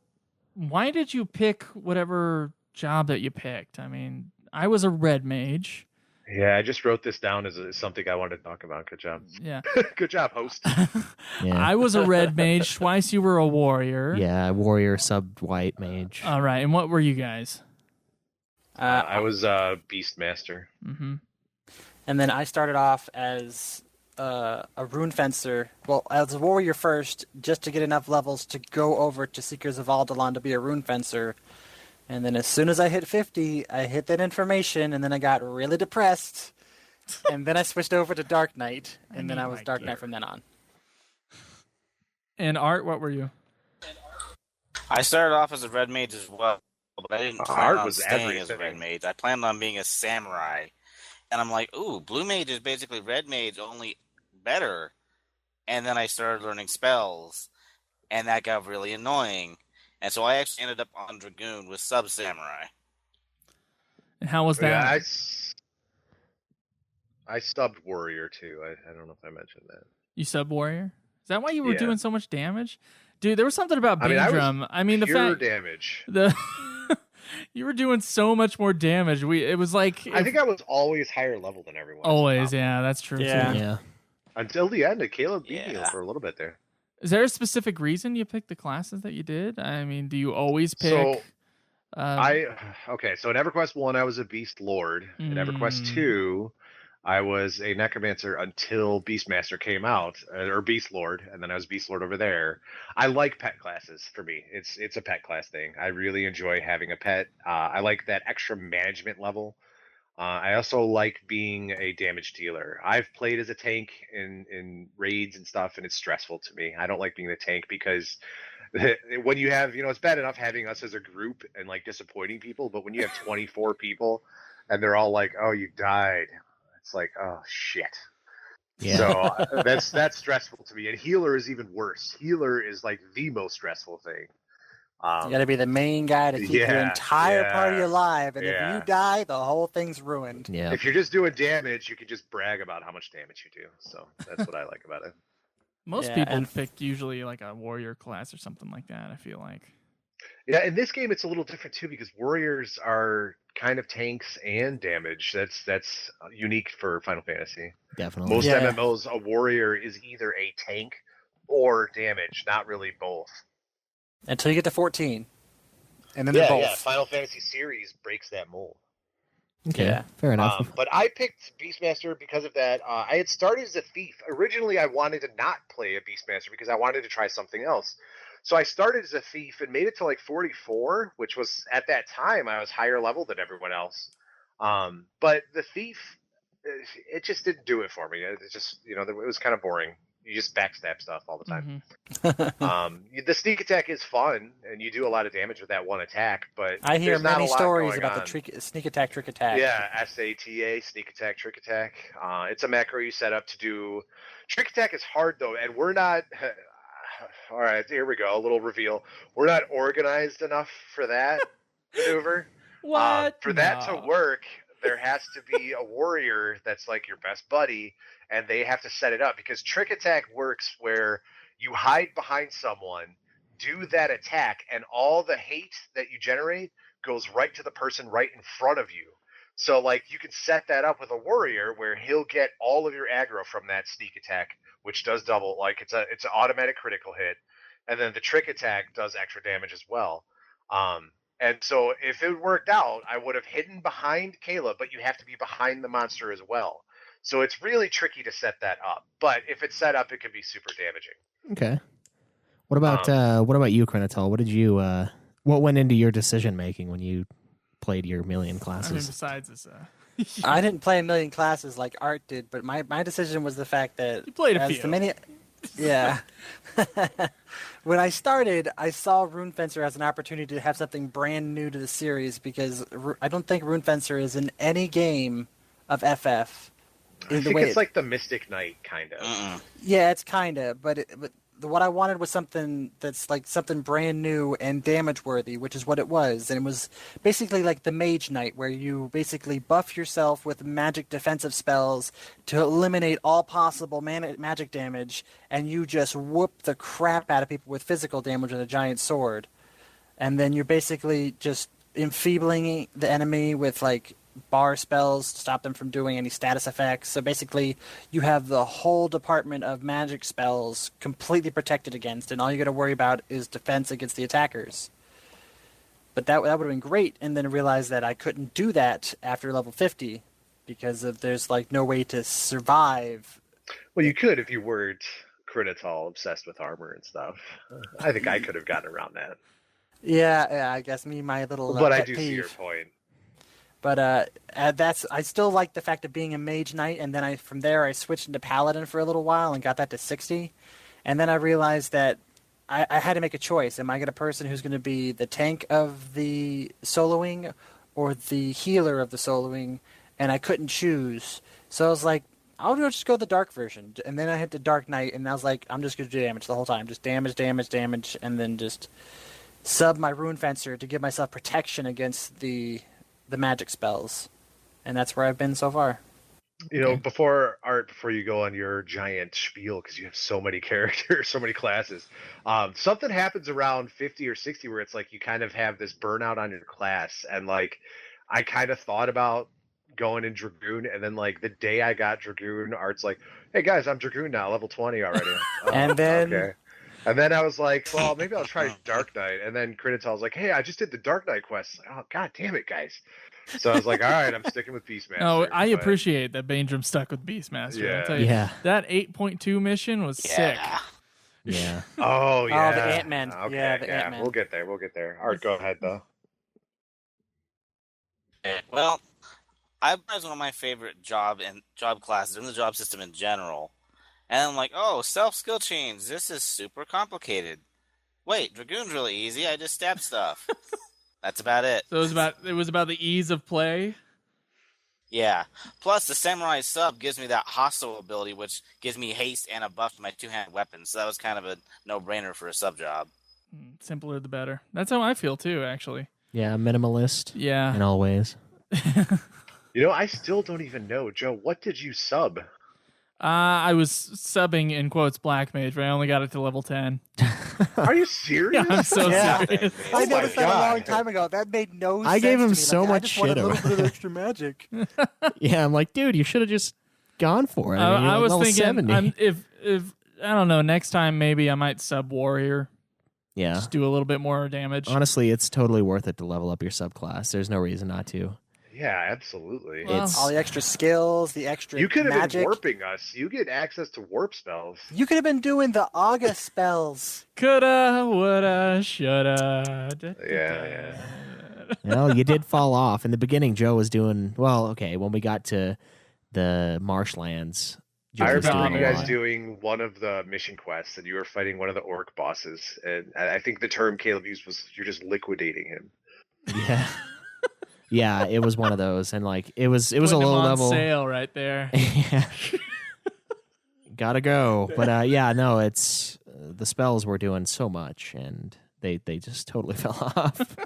why did you pick whatever job that you picked? I mean, I was a red mage. Yeah, I just wrote this down as something I wanted to talk about. Good job. Yeah. Good job, host. I was a red mage. Twice you were a warrior. Yeah, warrior, sub-white mage. All right, and what were you guys? I was a Beastmaster. Mm-hmm. And then I started off as a rune fencer. Well, as a warrior first, just to get enough levels to go over to Seekers of Alderon to be a rune fencer. And then as soon as I hit 50, I hit that information, and then I got really depressed. And then I switched over to Dark Knight, and then I was Dark Knight from then on. And Art, what were you? I started off as a red mage as well, but I didn't plan on staying as a red mage. I planned on being a samurai. And I'm like, ooh, blue mage is basically red mage, only better. And then I started learning spells, and that got really annoying. And so I actually ended up on Dragoon with Sub Samurai. And how was that? Yeah, I subbed Warrior too. I don't know if I mentioned that. You sub Warrior? Is that why you were doing so much damage? Dude, there was something about Banedrom. I mean, the fact damage. You were doing so much more damage. It was like I think I was always higher level than everyone. Always, yeah, that's true too. Yeah. Until the end, Caleb beat me for a little bit there. Is there a specific reason you picked the classes that you did? I mean, do you always pick? So in EverQuest 1, I was a Beast Lord. In EverQuest 2, I was a Necromancer until Beastmaster came out, or Beast Lord, and then I was Beast Lord over there. I like pet classes. For me, it's a pet class thing. I really enjoy having a pet. I like that extra management level. I also like being a damage dealer. I've played as a tank in raids and stuff, and it's stressful to me. I don't like being the tank because when you have, it's bad enough having us as a group and like disappointing people, but when you have 24 people and they're all like, "Oh, you died," it's like, "Oh shit." Yeah. So that's stressful to me. And healer is even worse. Healer is like the most stressful thing. You got to be the main guy to keep your entire party alive, and if you die, the whole thing's ruined. Yeah. If you're just doing damage, you can just brag about how much damage you do. So that's what I like about it. Most people pick usually like a warrior class or something like that, I feel like. Yeah, in this game it's a little different too because warriors are kind of tanks and damage. That's unique for Final Fantasy. Definitely. Most MMOs, a warrior is either a tank or damage, not really both. Until you get to 14. And then they're both. Yeah, Final Fantasy series breaks that mold. Okay, fair enough. But I picked Beastmaster because of that. I had started as a thief. Originally, I wanted to not play a Beastmaster because I wanted to try something else. So I started as a thief and made it to like 44, which was, at that time, I was higher level than everyone else. But the thief, it just didn't do it for me. It just, it was kind of boring. You just backstab stuff all the time. Mm-hmm. The sneak attack is fun, and you do a lot of damage with that one attack. But I hear many stories about the sneak attack, trick attack. Yeah, SATA, sneak attack, trick attack. It's a macro you set up to do. Trick attack is hard though, and we're not. All right, here we go. A little reveal. We're not organized enough for that maneuver. What? For that to work, there has to be a warrior that's like your best buddy, and they have to set it up because trick attack works where you hide behind someone, do that attack, and all the hate that you generate goes right to the person right in front of you. So, like, you can set that up with a warrior where he'll get all of your aggro from that sneak attack, which does double. Like, it's an automatic critical hit, and then the trick attack does extra damage as well. And so if it worked out, I would have hidden behind Caleb, but you have to be behind the monster as well. So it's really tricky to set that up. But if it's set up, it can be super damaging. Okay. What about you, Krinital? What did you what went into your decision making when you played your million classes? I mean, besides this, I didn't play a million classes like Art did, but my decision was the fact that you played a few. Yeah. When I started, I saw Rune Fencer as an opportunity to have something brand new to the series because I don't think Rune Fencer is in any game of FF. I think it's like the Mystic Knight, kind of. Yeah, it's kind of, but what I wanted was something that's like something brand new and damage worthy, which is what it was. And it was basically like the Mage Knight, where you basically buff yourself with magic defensive spells to eliminate all possible magic damage, and you just whoop the crap out of people with physical damage with a giant sword. And then you're basically just enfeebling the enemy with like bar spells to stop them from doing any status effects. So basically, you have the whole department of magic spells completely protected against, and all you got to worry about is defense against the attackers. But that would have been great, and then realized that I couldn't do that after level 50 because there's like no way to survive. Well, you could if you weren't Krinital obsessed with armor and stuff. I think I could have gotten around that. Yeah, I guess my little. But I pet do peeve. see your point. But I still like the fact of being a Mage Knight, and then from there I switched into Paladin for a little while and got that to 60. And then I realized that I had to make a choice. Am I going to person who's going to be the tank of the soloing or the healer of the soloing? And I couldn't choose. So I was like, I'll just go the dark version. And then I hit the Dark Knight, and I was like, I'm just going to do damage the whole time. Just damage, and then just sub my Rune Fencer to give myself protection against the magic spells, and that's where I've been so far. You know, before you go on your giant spiel, because you have so many characters, so many classes, something happens around 50 or 60 where it's like you kind of have this burnout on your class, and like I kind of thought about going in Dragoon, and then like the day I got Dragoon, Art's like, "Hey guys, I'm Dragoon now, level 20 already." And then okay. And then I was like, well, maybe I'll try Dark Knight. And then Krinital was like, hey, I just did the Dark Knight quest. Like, oh, God damn it, guys. So I was like, all right, I'm sticking with Beastmaster. No, I appreciate that Banedrom stuck with Beastmaster. Yeah. I'll tell you, that 8.2 mission was sick. Yeah. Oh, yeah. Oh, the Ant-Man. Okay, yeah, the Ant-Man. We'll get there. Art, go ahead, though. Well, I was one of my favorite job classes in the job system in general. And I'm like, oh, self-skill change. This is super complicated. Wait, Dragoon's really easy. I just stab stuff. That's about it. So it was about the ease of play? Yeah. Plus, the Samurai sub gives me that hostile ability, which gives me haste and a buff to my two-handed weapons. So that was kind of a no-brainer for a sub job. Simpler the better. That's how I feel, too, actually. Yeah, minimalist. Yeah. In all ways. You know, I still don't even know. Joe, what did you sub? I was subbing, in quotes, Black Mage, but I only got it to level 10. Are you serious? Yeah, I'm so serious. I noticed that a long time ago. That made no sense. I gave him to me. so like, much I just shit wanted a over little bit of extra magic. Yeah, I'm like, dude, you should have just gone for it. I mean, I was level thinking, 70. if I don't know, next time maybe I might sub Warrior. Yeah. Just do a little bit more damage. Honestly, it's totally worth it to level up your subclass. There's no reason not to. Yeah, absolutely. Well, All the extra skills, the extra You could have magic. been warping us. You get access to warp spells. You could have been doing the August spells. Coulda, woulda, shoulda. Yeah. Well, you did fall off. In the beginning, Joe was doing, well, okay, when we got to the marshlands. Joe I was remember doing you a guys lot. doing one of the mission quests, and you were fighting one of the orc bosses. And I think the term Caleb used was you're just liquidating him. Yeah. Yeah, it was one of those, and like it was a Putting him low on level. sale right there. Yeah. Gotta go, but yeah, no, it's the spells were doing so much, and they just totally fell off.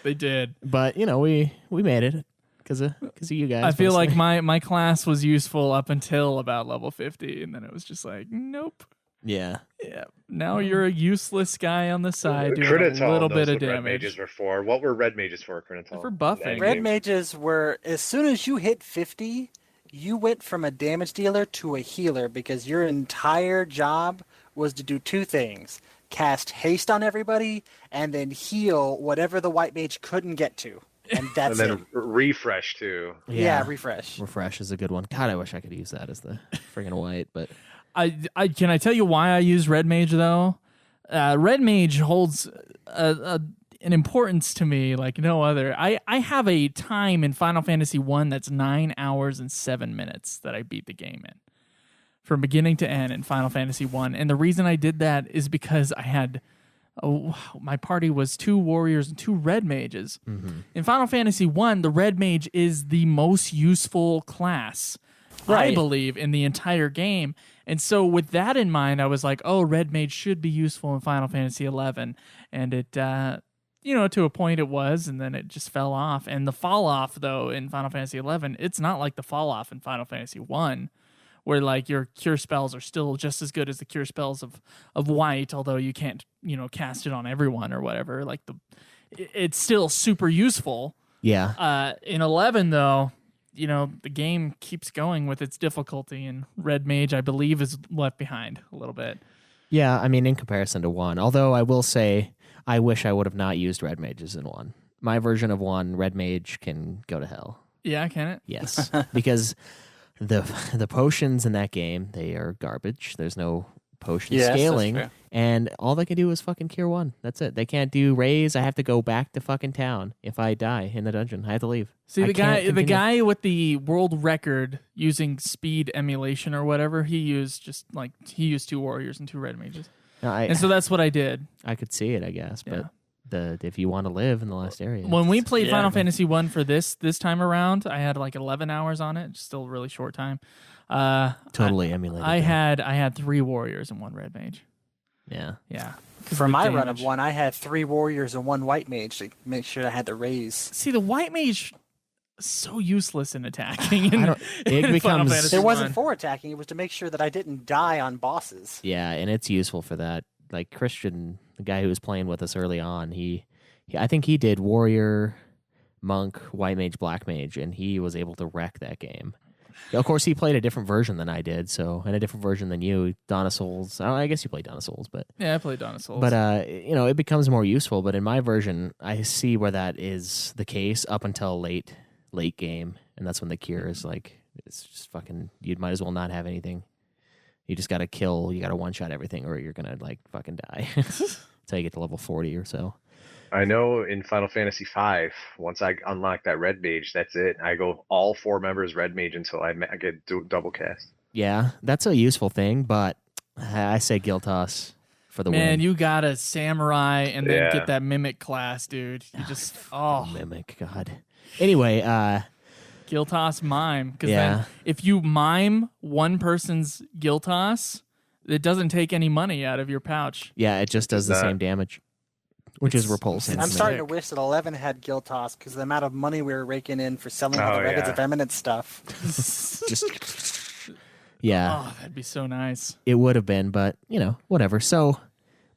They did. But you know, we made it because of you guys. I feel mostly. like my class was useful up until about level 50, and then it was just like, nope. Yeah. Yeah. Now you're a useless guy on the side doing Krinital a little knows bit of what red damage. mages were for. What were red mages for, Krinital? For buffing. Red mages were, as soon as you hit 50, you went from a damage dealer to a healer because your entire job was to do two things. Cast haste on everybody and then heal whatever the white mage couldn't get to. And that's and then it. refresh too. Yeah, refresh. Refresh is a good one. God, I wish I could use that as the friggin' white, but Can I tell you why I use red mage though? Red mage holds an importance to me like no other. I have a time in Final Fantasy 1 that's 9 hours and 7 minutes that I beat the game in. From beginning to end in Final Fantasy 1. And the reason I did that is because I had my party was 2 warriors and 2 red mages. Mm-hmm. In Final Fantasy 1, the red mage is the most useful class, I believe, in the entire game. And so with that in mind, I was like, oh, red mage should be useful in Final Fantasy 11. And it, to a point it was, and then it just fell off. And the fall off, though, in Final Fantasy 11, it's not like the fall off in Final Fantasy 1. Where like your cure spells are still just as good as the cure spells of white, although you can't cast it on everyone or whatever. Like it's still super useful. yeah. In 11 though, the game keeps going with its difficulty, and red mage I believe is left behind a little bit. Yeah, I mean in comparison to 1, although I will say I wish I would have not used red mages in 1. My version of 1, red mage can go to hell. Yeah, can it? Yes, because the potions in that game, they are garbage. There's no potion scaling, and all they can do is fucking cure 1. That's it. They can't do raise. I have to go back to fucking town if I die in the dungeon. I have to leave. See, the guy with the world record using speed emulation or whatever, he used 2 warriors and 2 red mages. And so that's what I did. I could see it, I guess, but if you want to live in the last area. When we played Final Fantasy 1 for this time around, I had like 11 hours on it. Still a really short time. Totally emulated. I had 3 warriors and 1 red mage. Yeah. Yeah. For my run of 1, I had 3 warriors and 1 white mage to make sure I had the raise. See, the white mage is so useless in attacking. It wasn't for attacking. It was to make sure that I didn't die on bosses. Yeah, and it's useful for that. Like Christian, the guy who was playing with us early on, I think he did warrior, monk, white mage, black mage, and he was able to wreck that game. Of course, he played a different version than I did, and a different version than you, Dawn of Souls. I guess you played Dawn of Souls, but yeah, I played Dawn of Souls. But it becomes more useful. But in my version, I see where that is the case up until late game, and that's when the cure is like it's just fucking. You might as well not have anything. You just got to kill. You got to one shot everything, or you're gonna like fucking die until you get to level 40 or so. I know in Final Fantasy V, once I unlock that red mage, that's it. I go all 4 members red mage until I get double cast. Yeah, that's a useful thing, but I say guild toss for the win. Man, you got a samurai and then get that mimic class, dude. You just mimic, God. Anyway, guild toss mime, because then if you mime one person's guild toss, it doesn't take any money out of your pouch. Yeah, it just does the same damage, which is repulsive. I'm starting to wish that 11 had guild toss because the amount of money we were raking in for selling all the Records of Eminence stuff. Yeah. Oh, that'd be so nice. It would have been, but whatever. So,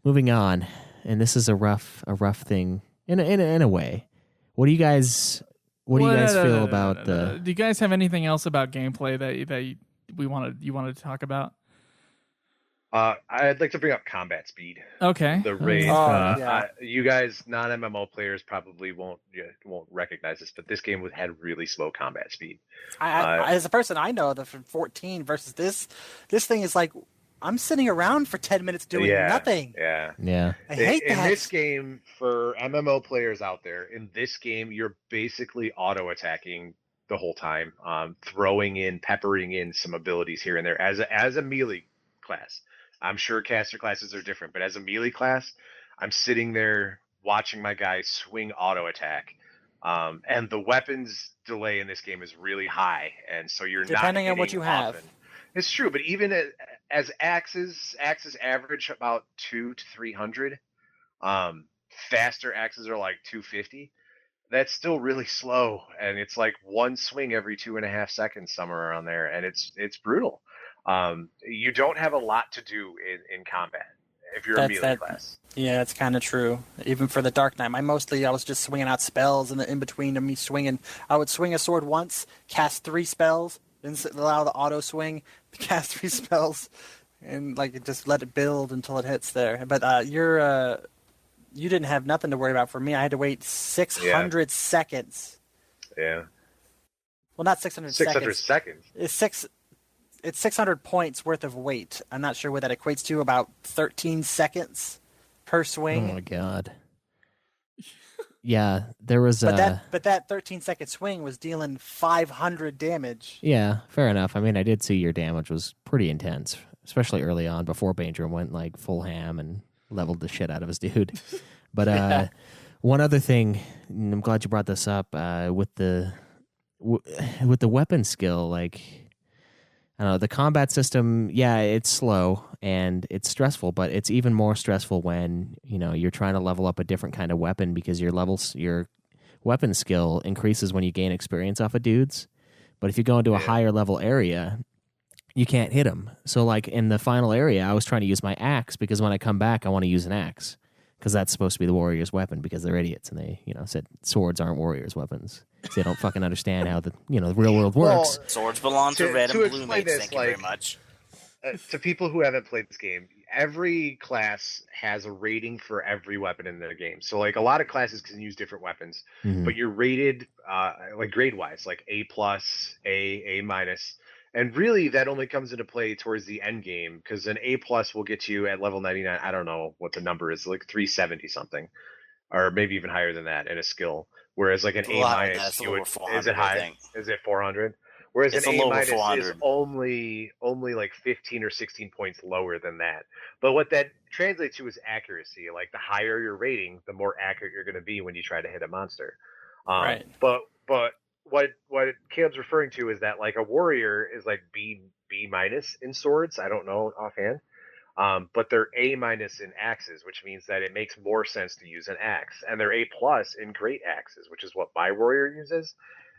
moving on, and this is a rough thing in a way. What do you guys feel about the? Do you guys have anything else about gameplay that you wanted to talk about? I'd like to bring up combat speed. Okay. The raid. You guys, non-MMO players, probably won't recognize this, but this game had really slow combat speed. As a person I know, from 14 versus this thing is like I'm sitting around for 10 minutes doing nothing. Yeah. I hate that. In this game, for MMO players out there, in this game, you're basically auto-attacking the whole time, peppering in some abilities here and there as a melee class. I'm sure caster classes are different, but as a melee class, I'm sitting there watching my guy swing auto attack. And the weapons delay in this game is really high, and so you're depending on what you have. It's true, but even as axes average about 200 to 300. Faster axes are like 250. That's still really slow, and it's like one swing every 2.5 seconds, somewhere around there, and it's brutal. You don't have a lot to do in combat if you're a melee class. Yeah, it's kind of true. Even for the Dark Knight, I was just swinging out spells, and in between me swinging, I would swing a sword once, cast 3 spells, then allow the auto swing, cast 3 spells, and just let it build until it hits there. But you didn't have nothing to worry about. For me, I had to wait 600 seconds. Yeah. Well, not 600 600 seconds. It's 600 points worth of wait. I'm not sure what that equates to. About 13 seconds per swing. Oh my god. Yeah, there was but that 13-second swing was dealing 500 damage. Yeah, fair enough. I mean, I did see your damage was pretty intense, especially early on before Banedrom went full ham and leveled the shit out of his dude. But one other thing, and I'm glad you brought this up, with the weapon skill, I don't know, the combat system, yeah, it's slow and it's stressful, but it's even more stressful when, you're trying to level up a different kind of weapon because your weapon skill increases when you gain experience off of dudes. But if you go into a higher level area, you can't hit them. So in the final area, I was trying to use my axe because when I come back, I want to use an axe because that's supposed to be the warrior's weapon because they're idiots and they, said swords aren't warriors' weapons. So they don't fucking understand how the real world works. Well, swords belong to red and blue mates. Thank you very much. To people who haven't played this game, every class has a rating for every weapon in the game. So a lot of classes can use different weapons, but you're rated grade wise, A+, A minus. And really, that only comes into play towards the end game because an A+ will get you at level 99. I don't know what the number is, 370 something, or maybe even higher than that in a skill. Whereas an A minus, is it high? Is it 400? Whereas an A minus is only 15 or 16 points lower than that. But what that translates to is accuracy. The higher your rating, the more accurate you're going to be when you try to hit a monster. Right. But what Caleb's referring to is that a warrior is B minus in swords. I don't know offhand, but they're A minus in axes, which means that it makes more sense to use an axe, and they're A plus in great axes, which is what my warrior uses.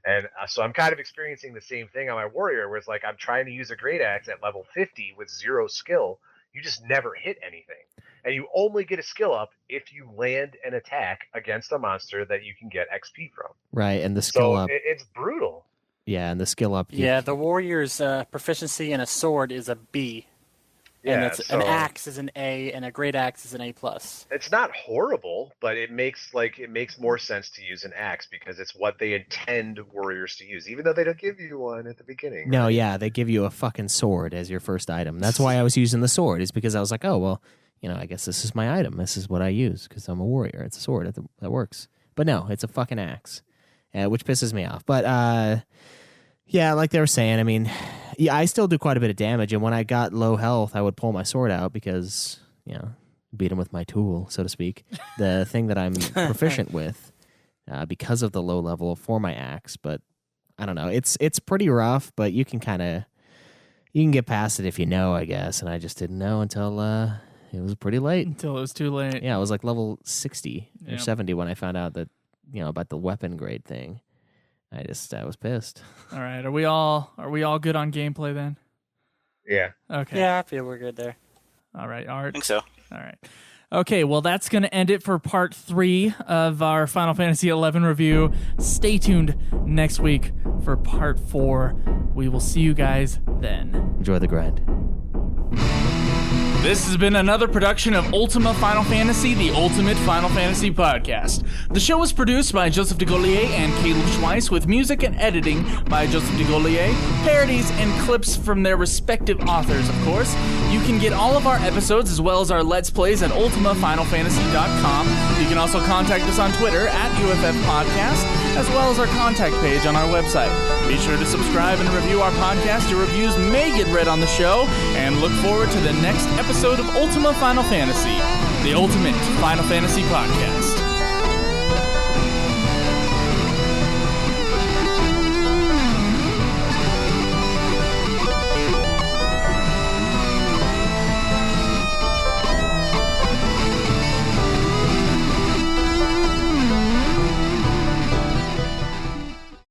And so I'm kind of experiencing the same thing on my warrior, where it's I'm trying to use a great axe at level 50 with 0 skill. You just never hit anything. And you only get a skill up if you land an attack against a monster that you can get XP from. Right, and the skill up... it's brutal. Yeah, and the skill up... Yeah, the warrior's proficiency in a sword is a B. Yeah, and an axe is an A, and a great axe is an A+. It's not horrible, but it makes more sense to use an axe because it's what they intend warriors to use, even though they don't give you one at the beginning. No, yeah, they give you a fucking sword as your first item. That's why I was using the sword, is because I was like, oh, well, I guess this is my item. This is what I use because I'm a warrior. It's a sword. That works. But no, it's a fucking axe, which pisses me off. But, yeah, like they were saying, I mean, yeah, I still do quite a bit of damage. And when I got low health, I would pull my sword out because, beat him with my tool, so to speak. The thing that I'm proficient with because of the low level for my axe. But I don't know. It's pretty rough, but you can get past it if you know, I guess. And I just didn't know until it was pretty late. Until it was too late. Yeah, it was level 60 or 70 when I found out that, about the weapon grade thing. I was pissed. All right. Are we all good on gameplay then? Yeah. Okay. Yeah, I feel we're good there. All right, Art. I think so. All right. Okay, well, that's going to end it for part 3 of our Final Fantasy XI review. Stay tuned next week for part 4. We will see you guys then. Enjoy the grind. This has been another production of Ultima Final Fantasy, the Ultimate Final Fantasy Podcast. The show was produced by Joseph DeGollier and Caleb Schweiss, with music and editing by Joseph DeGollier, parodies and clips from their respective authors, of course. You can get all of our episodes as well as our Let's Plays at ultimafinalfantasy.com. You can also contact us on Twitter at UFF Podcast, as well as our contact page on our website. Be sure to subscribe and review our podcast. Your reviews may get read on the show, and look forward to the next episode of Ultima Final Fantasy, the Ultimate Final Fantasy Podcast.